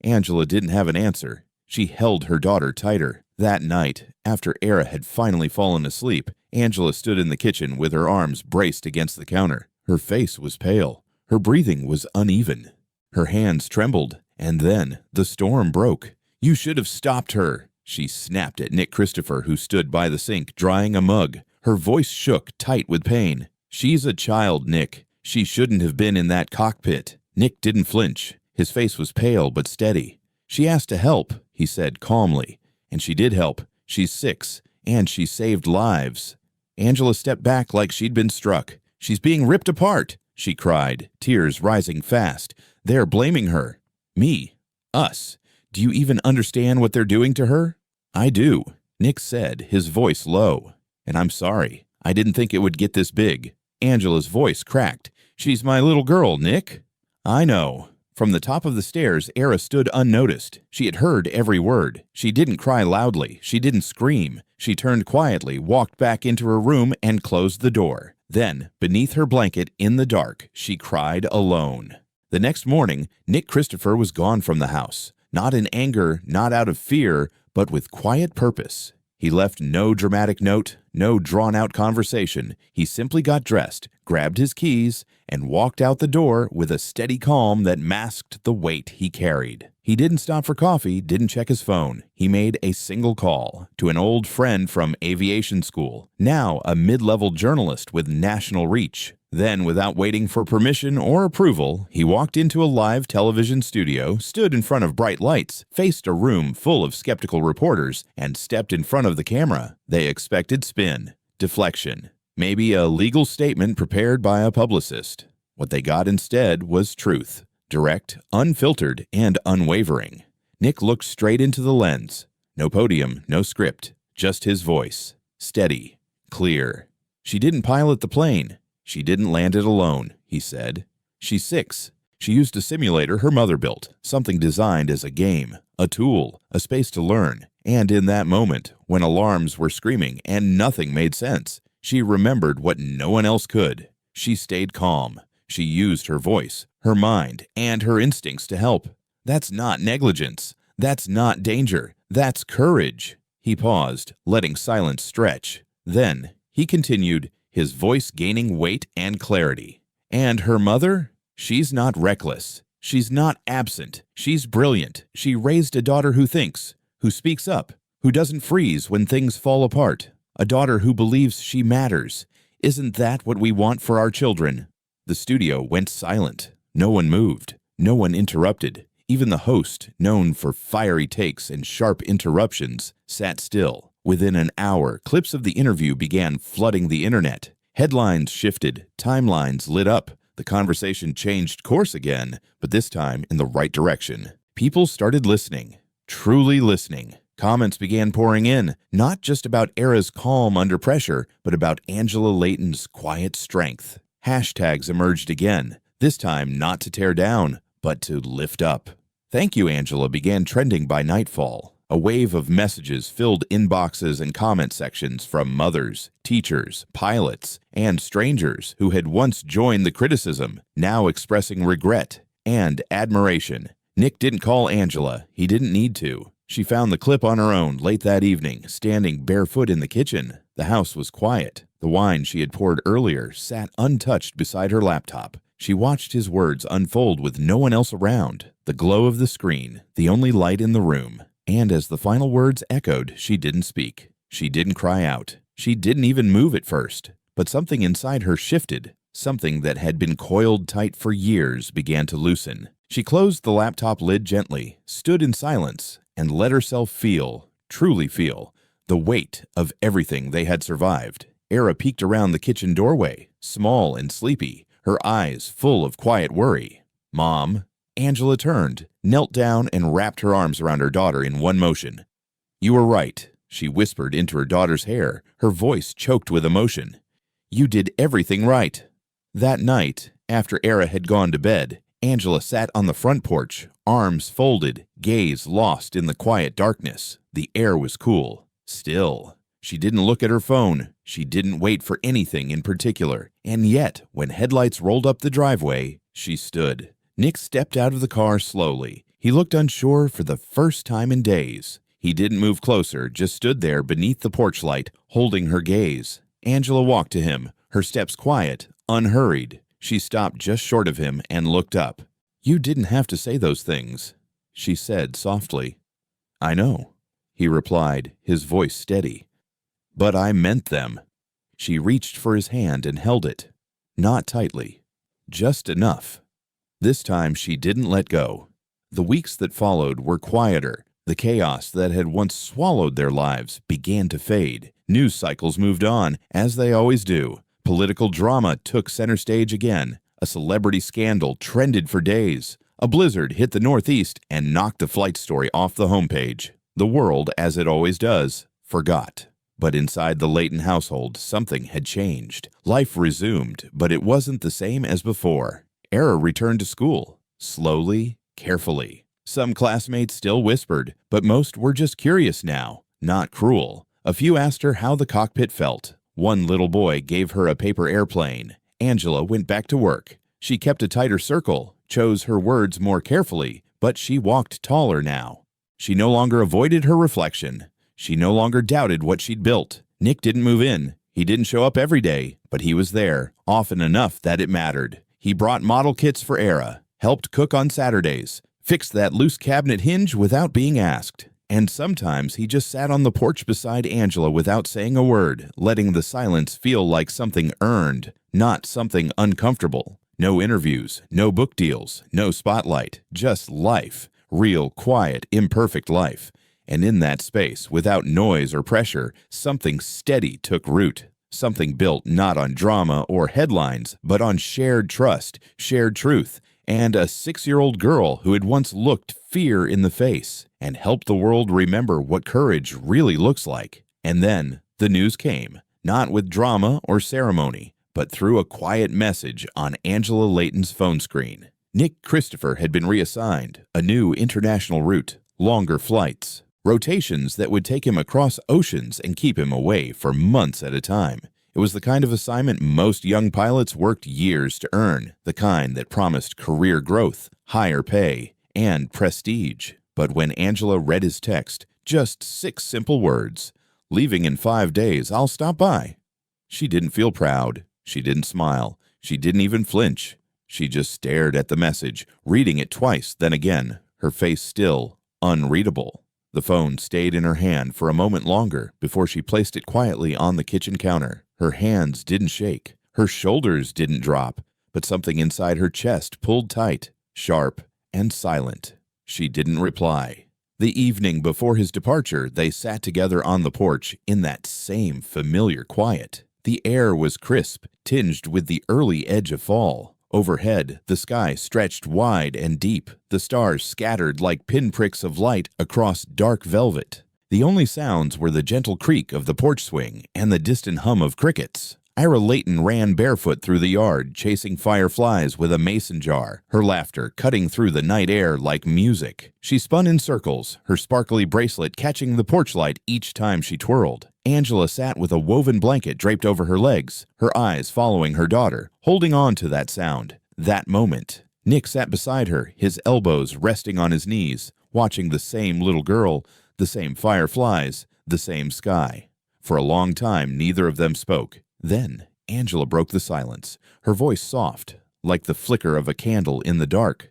Angela didn't have an answer. She held her daughter tighter. That night, after Era had finally fallen asleep, Angela stood in the kitchen with her arms braced against the counter. Her face was pale. Her breathing was uneven. Her hands trembled. And then the storm broke. "You should have stopped her," she snapped at Nick Christopher, who stood by the sink drying a mug. Her voice shook tight with pain. "She's a child, Nick. She shouldn't have been in that cockpit." Nick didn't flinch. His face was pale but steady. "She asked to help," he said calmly. "And she did help. She's 6, and she saved lives." Angela stepped back like she'd been struck. "She's being ripped apart," she cried, tears rising fast. "They're blaming her. Me. Us. Do you even understand what they're doing to her?" "I do," Nick said, his voice low. "And I'm sorry. I didn't think it would get this big." Angela's voice cracked. "She's my little girl, Nick." "I know." From the top of the stairs, Era stood unnoticed. She had heard every word. She didn't cry loudly. She didn't scream. She turned quietly, walked back into her room, and closed the door. Then, beneath her blanket, in the dark, she cried alone. The next morning, Nick Christopher was gone from the house. Not in anger, not out of fear, but with quiet purpose. He left no dramatic note, no drawn-out conversation. He simply got dressed, grabbed his keys, and walked out the door with a steady calm that masked the weight he carried. He didn't stop for coffee, didn't check his phone. He made a single call to an old friend from aviation school, now a mid-level journalist with national reach. Then, without waiting for permission or approval, he walked into a live television studio, stood in front of bright lights, faced a room full of skeptical reporters, and stepped in front of the camera. They expected spin, deflection, maybe a legal statement prepared by a publicist. What they got instead was truth, direct, unfiltered, and unwavering. Nick looked straight into the lens. No podium, no script, just his voice. Steady, clear. "She didn't pilot the plane. She didn't land it alone," he said. She's 6. She used a simulator her mother built, something designed as a game, a tool, a space to learn. And in that moment, when alarms were screaming and nothing made sense, she remembered what no one else could. She stayed calm. She used her voice, her mind, and her instincts to help. That's not negligence. That's not danger. That's courage. He paused, letting silence stretch. Then he continued, his voice gaining weight and clarity. And her mother? She's not reckless. She's not absent. She's brilliant. She raised a daughter who thinks, who speaks up, who doesn't freeze when things fall apart. A daughter who believes she matters. Isn't that what we want for our children? The studio went silent. No one moved. No one interrupted. Even the host, known for fiery takes and sharp interruptions, sat still. Within an hour, clips of the interview began flooding the internet. Headlines shifted. Timelines lit up. The conversation changed course again, but this time in the right direction. People started listening. Truly listening. Comments began pouring in, not just about Era's calm under pressure, but about Angela Layton's quiet strength. Hashtags emerged again, this time not to tear down, but to lift up. Thank you, Angela began trending by nightfall. A wave of messages filled inboxes and comment sections from mothers, teachers, pilots, and strangers who had once joined the criticism, now expressing regret and admiration. Nick didn't call Angela. He didn't need to. She found the clip on her own late that evening, standing barefoot in the kitchen. The house was quiet. The wine she had poured earlier sat untouched beside her laptop. She watched his words unfold with no one else around. The glow of the screen, the only light in the room. And as the final words echoed, she didn't speak. She didn't cry out. She didn't even move at first. But something inside her shifted. Something that had been coiled tight for years began to loosen. She closed the laptop lid gently, stood in silence, and let herself feel, truly feel, the weight of everything they had survived. Era peeked around the kitchen doorway, small and sleepy, her eyes full of quiet worry. "Mom." Angela turned, knelt down, and wrapped her arms around her daughter in one motion. "You were right," she whispered into her daughter's hair, her voice choked with emotion. "You did everything right." That night, after Era had gone to bed, Angela sat on the front porch, arms folded, gaze lost in the quiet darkness. The air was cool, still. She didn't look at her phone. She didn't wait for anything in particular. And yet, when headlights rolled up the driveway, she stood. Nick stepped out of the car slowly. He looked unsure for the first time in days. He didn't move closer, just stood there beneath the porch light, holding her gaze. Angela walked to him, her steps quiet, unhurried. She stopped just short of him and looked up. "You didn't have to say those things," she said softly. "I know," he replied, his voice steady. "But I meant them." She reached for his hand and held it. Not tightly. Just enough. This time she didn't let go. The weeks that followed were quieter. The chaos that had once swallowed their lives began to fade. News cycles moved on, as they always do. Political drama took center stage again. A celebrity scandal trended for days. A blizzard hit the Northeast and knocked the flight story off the homepage. The world, as it always does, forgot. But inside the Layton household, something had changed. Life resumed, but it wasn't the same as before. Era returned to school, slowly, carefully. Some classmates still whispered, but most were just curious now, not cruel. A few asked her how the cockpit felt. One little boy gave her a paper airplane. Angela went back to work. She kept a tighter circle, chose her words more carefully, but she walked taller now. She no longer avoided her reflection. She no longer doubted what she'd built. Nick didn't move in. He didn't show up every day, but he was there, often enough that it mattered. He brought model kits for Era, helped cook on Saturdays, fixed that loose cabinet hinge without being asked. And sometimes he just sat on the porch beside Angela without saying a word, letting the silence feel like something earned, not something uncomfortable. No interviews, no book deals, no spotlight, just life. Real, quiet, imperfect life. And in that space, without noise or pressure, something steady took root. Something built not on drama or headlines, but on shared trust, shared truth, and a 6-year-old girl who had once looked fear in the face and helped the world remember what courage really looks like. And then the news came, not with drama or ceremony, but through a quiet message on Angela Layton's phone screen. Nick Christopher had been reassigned, a new international route, longer flights, rotations that would take him across oceans and keep him away for months at a time. It was the kind of assignment most young pilots worked years to earn, the kind that promised career growth, higher pay, and prestige. But when Angela read his text, just 6 simple words, "Leaving in 5 days, I'll stop by," she didn't feel proud. She didn't smile. She didn't even flinch. She just stared at the message, reading it twice, then again, her face still unreadable. The phone stayed in her hand for a moment longer before she placed it quietly on the kitchen counter. Her hands didn't shake. Her shoulders didn't drop, but something inside her chest pulled tight, sharp, and silent. She didn't reply. The evening before his departure, they sat together on the porch in that same familiar quiet. The air was crisp, tinged with the early edge of fall. Overhead, the sky stretched wide and deep, the stars scattered like pinpricks of light across dark velvet. The only sounds were the gentle creak of the porch swing and the distant hum of crickets. Ira Layton ran barefoot through the yard, chasing fireflies with a mason jar, her laughter cutting through the night air like music. She spun in circles, her sparkly bracelet catching the porch light each time she twirled. Angela sat with a woven blanket draped over her legs, her eyes following her daughter, holding on to that sound, that moment. Nick sat beside her, his elbows resting on his knees, watching the same little girl, the same fireflies, the same sky. For a long time, neither of them spoke. Then Angela broke the silence, her voice soft, like the flicker of a candle in the dark.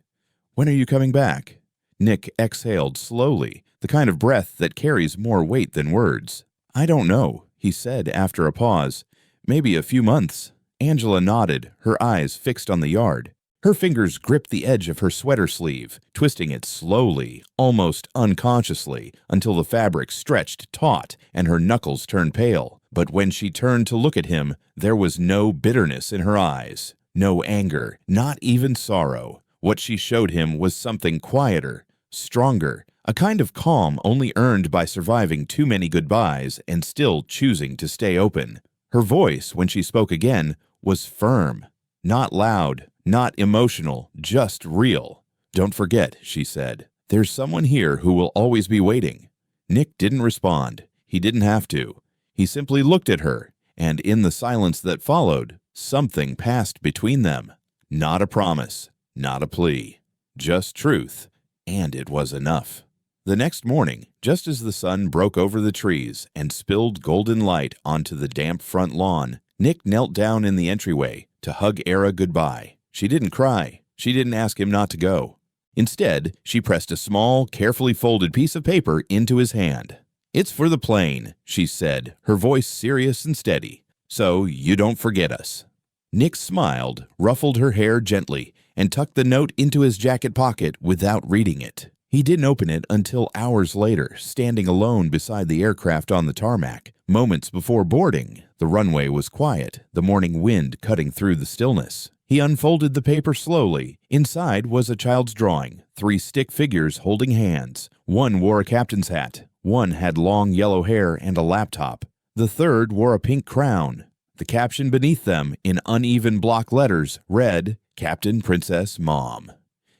"When are you coming back?" Nick exhaled slowly, the kind of breath that carries more weight than words. "I don't know," he said after a pause. "Maybe a few months." Angela nodded, her eyes fixed on the yard. Her fingers gripped the edge of her sweater sleeve, twisting it slowly, almost unconsciously, until the fabric stretched taut and her knuckles turned pale. But when she turned to look at him, there was no bitterness in her eyes, no anger, not even sorrow. What she showed him was something quieter, stronger, a kind of calm only earned by surviving too many goodbyes and still choosing to stay open. Her voice, when she spoke again, was firm, not loud, not emotional, just real. "Don't forget," she said. "There's someone here who will always be waiting." Nick didn't respond. He didn't have to. He simply looked at her, and in the silence that followed, something passed between them. Not a promise, not a plea, just truth, and it was enough. The next morning, just as the sun broke over the trees and spilled golden light onto the damp front lawn, Nick knelt down in the entryway to hug Era goodbye. She didn't cry. She didn't ask him not to go. Instead, she pressed a small, carefully folded piece of paper into his hand. "It's for the plane," she said, her voice serious and steady. "So you don't forget us." Nick smiled, ruffled her hair gently, and tucked the note into his jacket pocket without reading it. He didn't open it until hours later, standing alone beside the aircraft on the tarmac. Moments before boarding, the runway was quiet, the morning wind cutting through the stillness. He unfolded the paper slowly. Inside was a child's drawing, 3 stick figures holding hands. One wore a captain's hat. One had long yellow hair and a laptop. The third wore a pink crown. The caption beneath them, in uneven block letters, read, "Captain, Princess, Mom."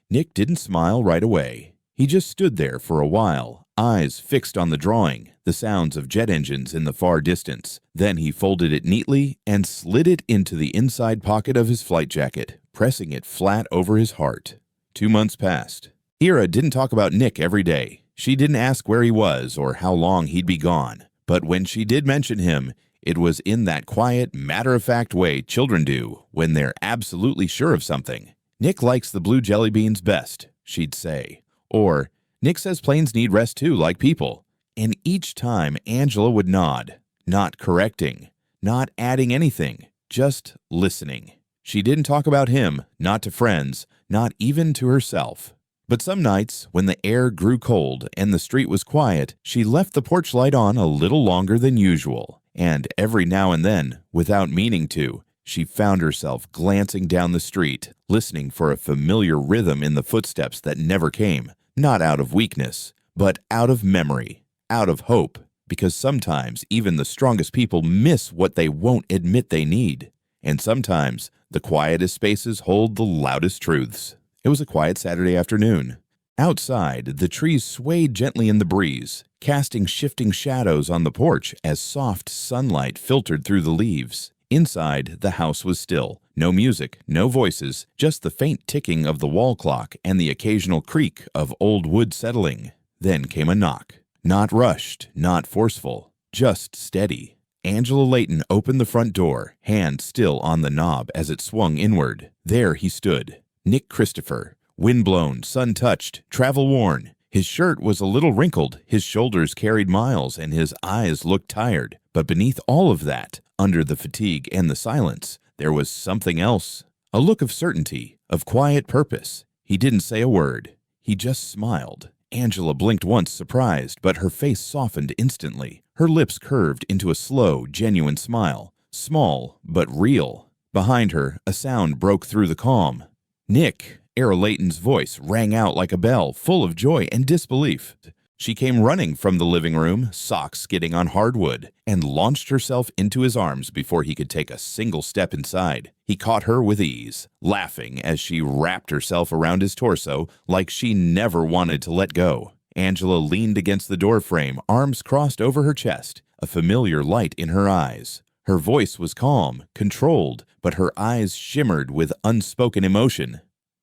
Nick didn't smile right away. He just stood there for a while, eyes fixed on the drawing, the sounds of jet engines in the far distance. Then he folded it neatly and slid it into the inside pocket of his flight jacket, pressing it flat over his heart. 2 months passed. Ira didn't talk about Nick every day. She didn't ask where he was or how long he'd be gone. But when she did mention him, it was in that quiet, matter-of-fact way children do when they're absolutely sure of something. "Nick likes the blue jelly beans best," she'd say. Or, "Nick says planes need rest too, like people." And each time Angela would nod, not correcting, not adding anything, just listening. She didn't talk about him, not to friends, not even to herself. But some nights, when the air grew cold and the street was quiet, she left the porch light on a little longer than usual. And every now and then, without meaning to, she found herself glancing down the street, listening for a familiar rhythm in the footsteps that never came, not out of weakness, but out of memory, out of hope, because sometimes even the strongest people miss what they won't admit they need. And sometimes the quietest spaces hold the loudest truths. It was a quiet Saturday afternoon. Outside, the trees swayed gently in the breeze, casting shifting shadows on the porch as soft sunlight filtered through the leaves. Inside, the house was still. No music, no voices, just the faint ticking of the wall clock and the occasional creak of old wood settling. Then came a knock. Not rushed, not forceful, just steady. Angela Layton opened the front door, hand still on the knob as it swung inward. There he stood, Nick Christopher, wind-blown, sun-touched, travel-worn. His shirt was a little wrinkled, his shoulders carried miles, and his eyes looked tired. But beneath all of that, under the fatigue and the silence, there was something else. A look of certainty, of quiet purpose. He didn't say a word. He just smiled. Angela blinked once, surprised, but her face softened instantly. Her lips curved into a slow, genuine smile. Small, but real. Behind her, a sound broke through the calm. "Nick!" Era Layton's voice rang out like a bell, full of joy and disbelief. She came running from the living room, socks skidding on hardwood, and launched herself into his arms before he could take a single step inside. He caught her with ease, laughing as she wrapped herself around his torso like she never wanted to let go. Angela leaned against the doorframe, arms crossed over her chest, a familiar light in her eyes. Her voice was calm, controlled, but her eyes shimmered with unspoken emotion.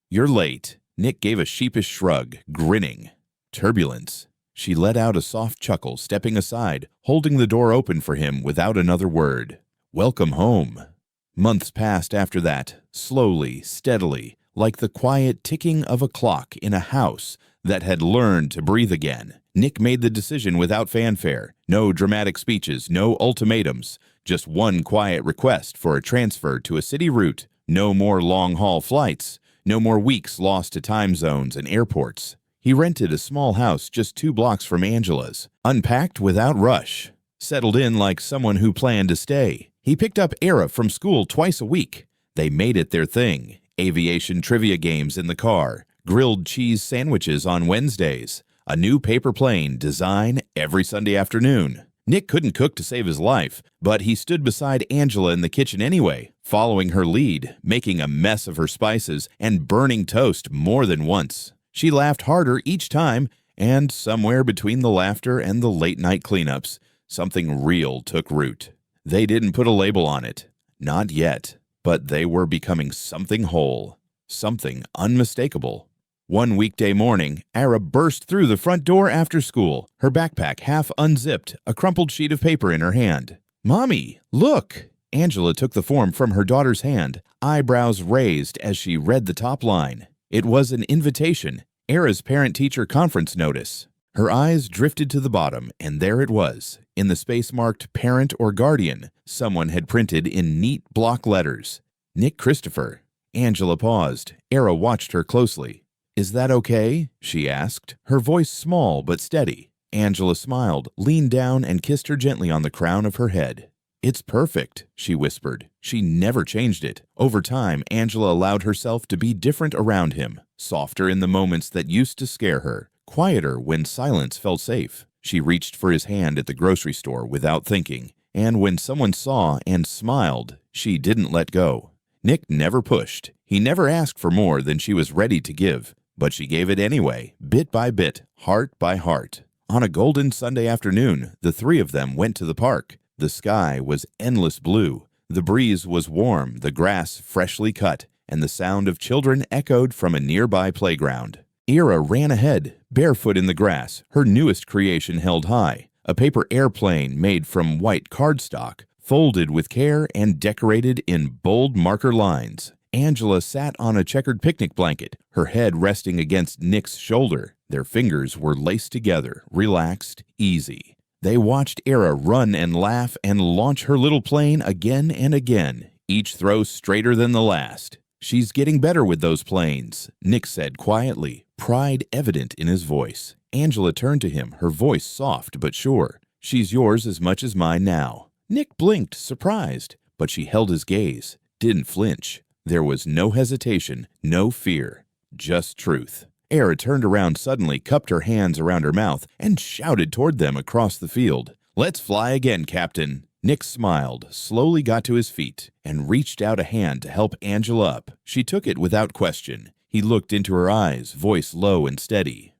"You're late." Nick gave a sheepish shrug, grinning. "Turbulence." She let out a soft chuckle, stepping aside, holding the door open for him without another word. "Welcome home." Months passed after that, slowly, steadily, like the quiet ticking of a clock in a house that had learned to breathe again. Nick made the decision without fanfare. No dramatic speeches, no ultimatums, just one quiet request for a transfer to a city route. No more long-haul flights, no more weeks lost to time zones and airports. He rented a small house just 2 blocks from Angela's, unpacked without rush, settled in like someone who planned to stay. He picked up Era from school twice a week. They made it their thing. Aviation trivia games in the car, grilled cheese sandwiches on Wednesdays, a new paper plane design every Sunday afternoon. Nick couldn't cook to save his life, but he stood beside Angela in the kitchen anyway, following her lead, making a mess of her spices and burning toast more than once. She laughed harder each time, and somewhere between the laughter and the late-night cleanups, something real took root. They didn't put a label on it. Not yet. But they were becoming something whole. Something unmistakable. One weekday morning, Ara burst through the front door after school, her backpack half unzipped, a crumpled sheet of paper in her hand. "Mommy, look!" Angela took the form from her daughter's hand, eyebrows raised as she read the top line. It was an invitation, Ara's parent-teacher conference notice. Her eyes drifted to the bottom, and there it was. In the space marked parent or guardian, someone had printed in neat block letters, "Nick Christopher." Angela paused. Ara watched her closely. "Is that okay?" she asked, her voice small but steady. Angela smiled, leaned down, and kissed her gently on the crown of her head. "It's perfect," she whispered. She never changed it. Over time, Angela allowed herself to be different around him, softer in the moments that used to scare her, quieter when silence felt safe. She reached for his hand at the grocery store without thinking, and when someone saw and smiled, she didn't let go. Nick never pushed. He never asked for more than she was ready to give, but she gave it anyway, bit by bit, heart by heart. On a golden Sunday afternoon, the 3 of them went to the park. The sky was endless blue. The breeze was warm, the grass freshly cut, and the sound of children echoed from a nearby playground. Era ran ahead, barefoot in the grass, her newest creation held high, a paper airplane made from white cardstock, folded with care and decorated in bold marker lines. Angela sat on a checkered picnic blanket, her head resting against Nick's shoulder. Their fingers were laced together, relaxed, easy. They watched Era run and laugh and launch her little plane again and again, each throw straighter than the last. "She's getting better with those planes," Nick said quietly, pride evident in his voice. Angela turned to him, her voice soft but sure. "She's yours as much as mine now." Nick blinked, surprised, but she held his gaze, didn't flinch. There was no hesitation, no fear, just truth. Era turned around suddenly, cupped her hands around her mouth, and shouted toward them across the field. "Let's fly again, Captain." Nick smiled, slowly got to his feet, and reached out a hand to help Angela up. She took it without question. He looked into her eyes, voice low and steady.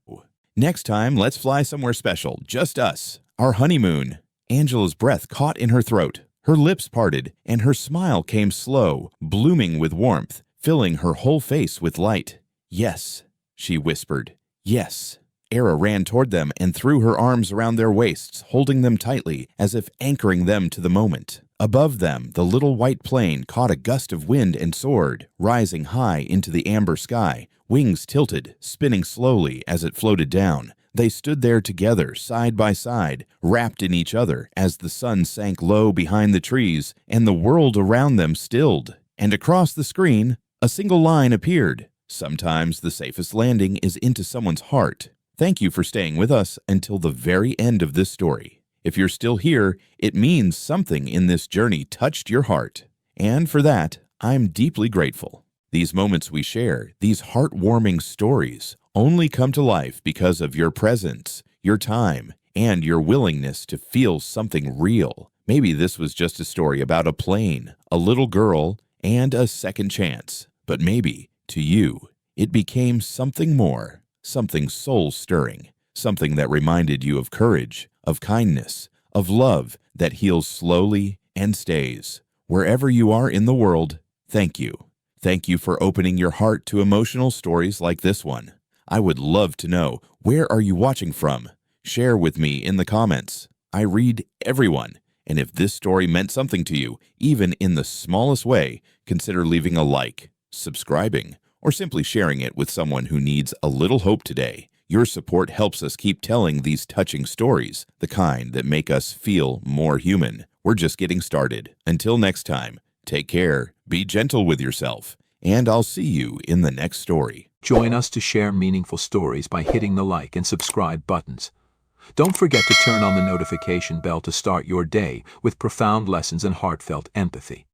"Next time, let's fly somewhere special, just us. Our honeymoon." Angela's breath caught in her throat. Her lips parted, and her smile came slow, blooming with warmth, filling her whole face with light. "Yes," she whispered. "Yes." Era ran toward them and threw her arms around their waists, holding them tightly, as if anchoring them to the moment. Above them, the little white plane caught a gust of wind and soared, rising high into the amber sky, wings tilted, spinning slowly as it floated down. They stood there together, side by side, wrapped in each other, as the sun sank low behind the trees and the world around them stilled. And across the screen, a single line appeared. "Sometimes the safest landing is into someone's heart." Thank you for staying with us until the very end of this story. If you're still here, it means something in this journey touched your heart. And for that, I'm deeply grateful. These moments we share, these heartwarming stories, only come to life because of your presence, your time, and your willingness to feel something real. Maybe this was just a story about a plane, a little girl, and a second chance. But maybe, to you, it became something more. Something soul-stirring, something that reminded you of courage, of kindness, of love that heals slowly and stays. Wherever you are in the world, thank you. Thank you for opening your heart to emotional stories like this one. I would love to know, where are you watching from? Share with me in the comments. I read everyone, and if this story meant something to you, even in the smallest way, consider leaving a like, subscribing, or simply sharing it with someone who needs a little hope today. Your support helps us keep telling these touching stories, the kind that make us feel more human. We're just getting started. Until next time, take care, be gentle with yourself, and I'll see you in the next story. Join us to share meaningful stories by hitting the like and subscribe buttons. Don't forget to turn on the notification bell to start your day with profound lessons and heartfelt empathy.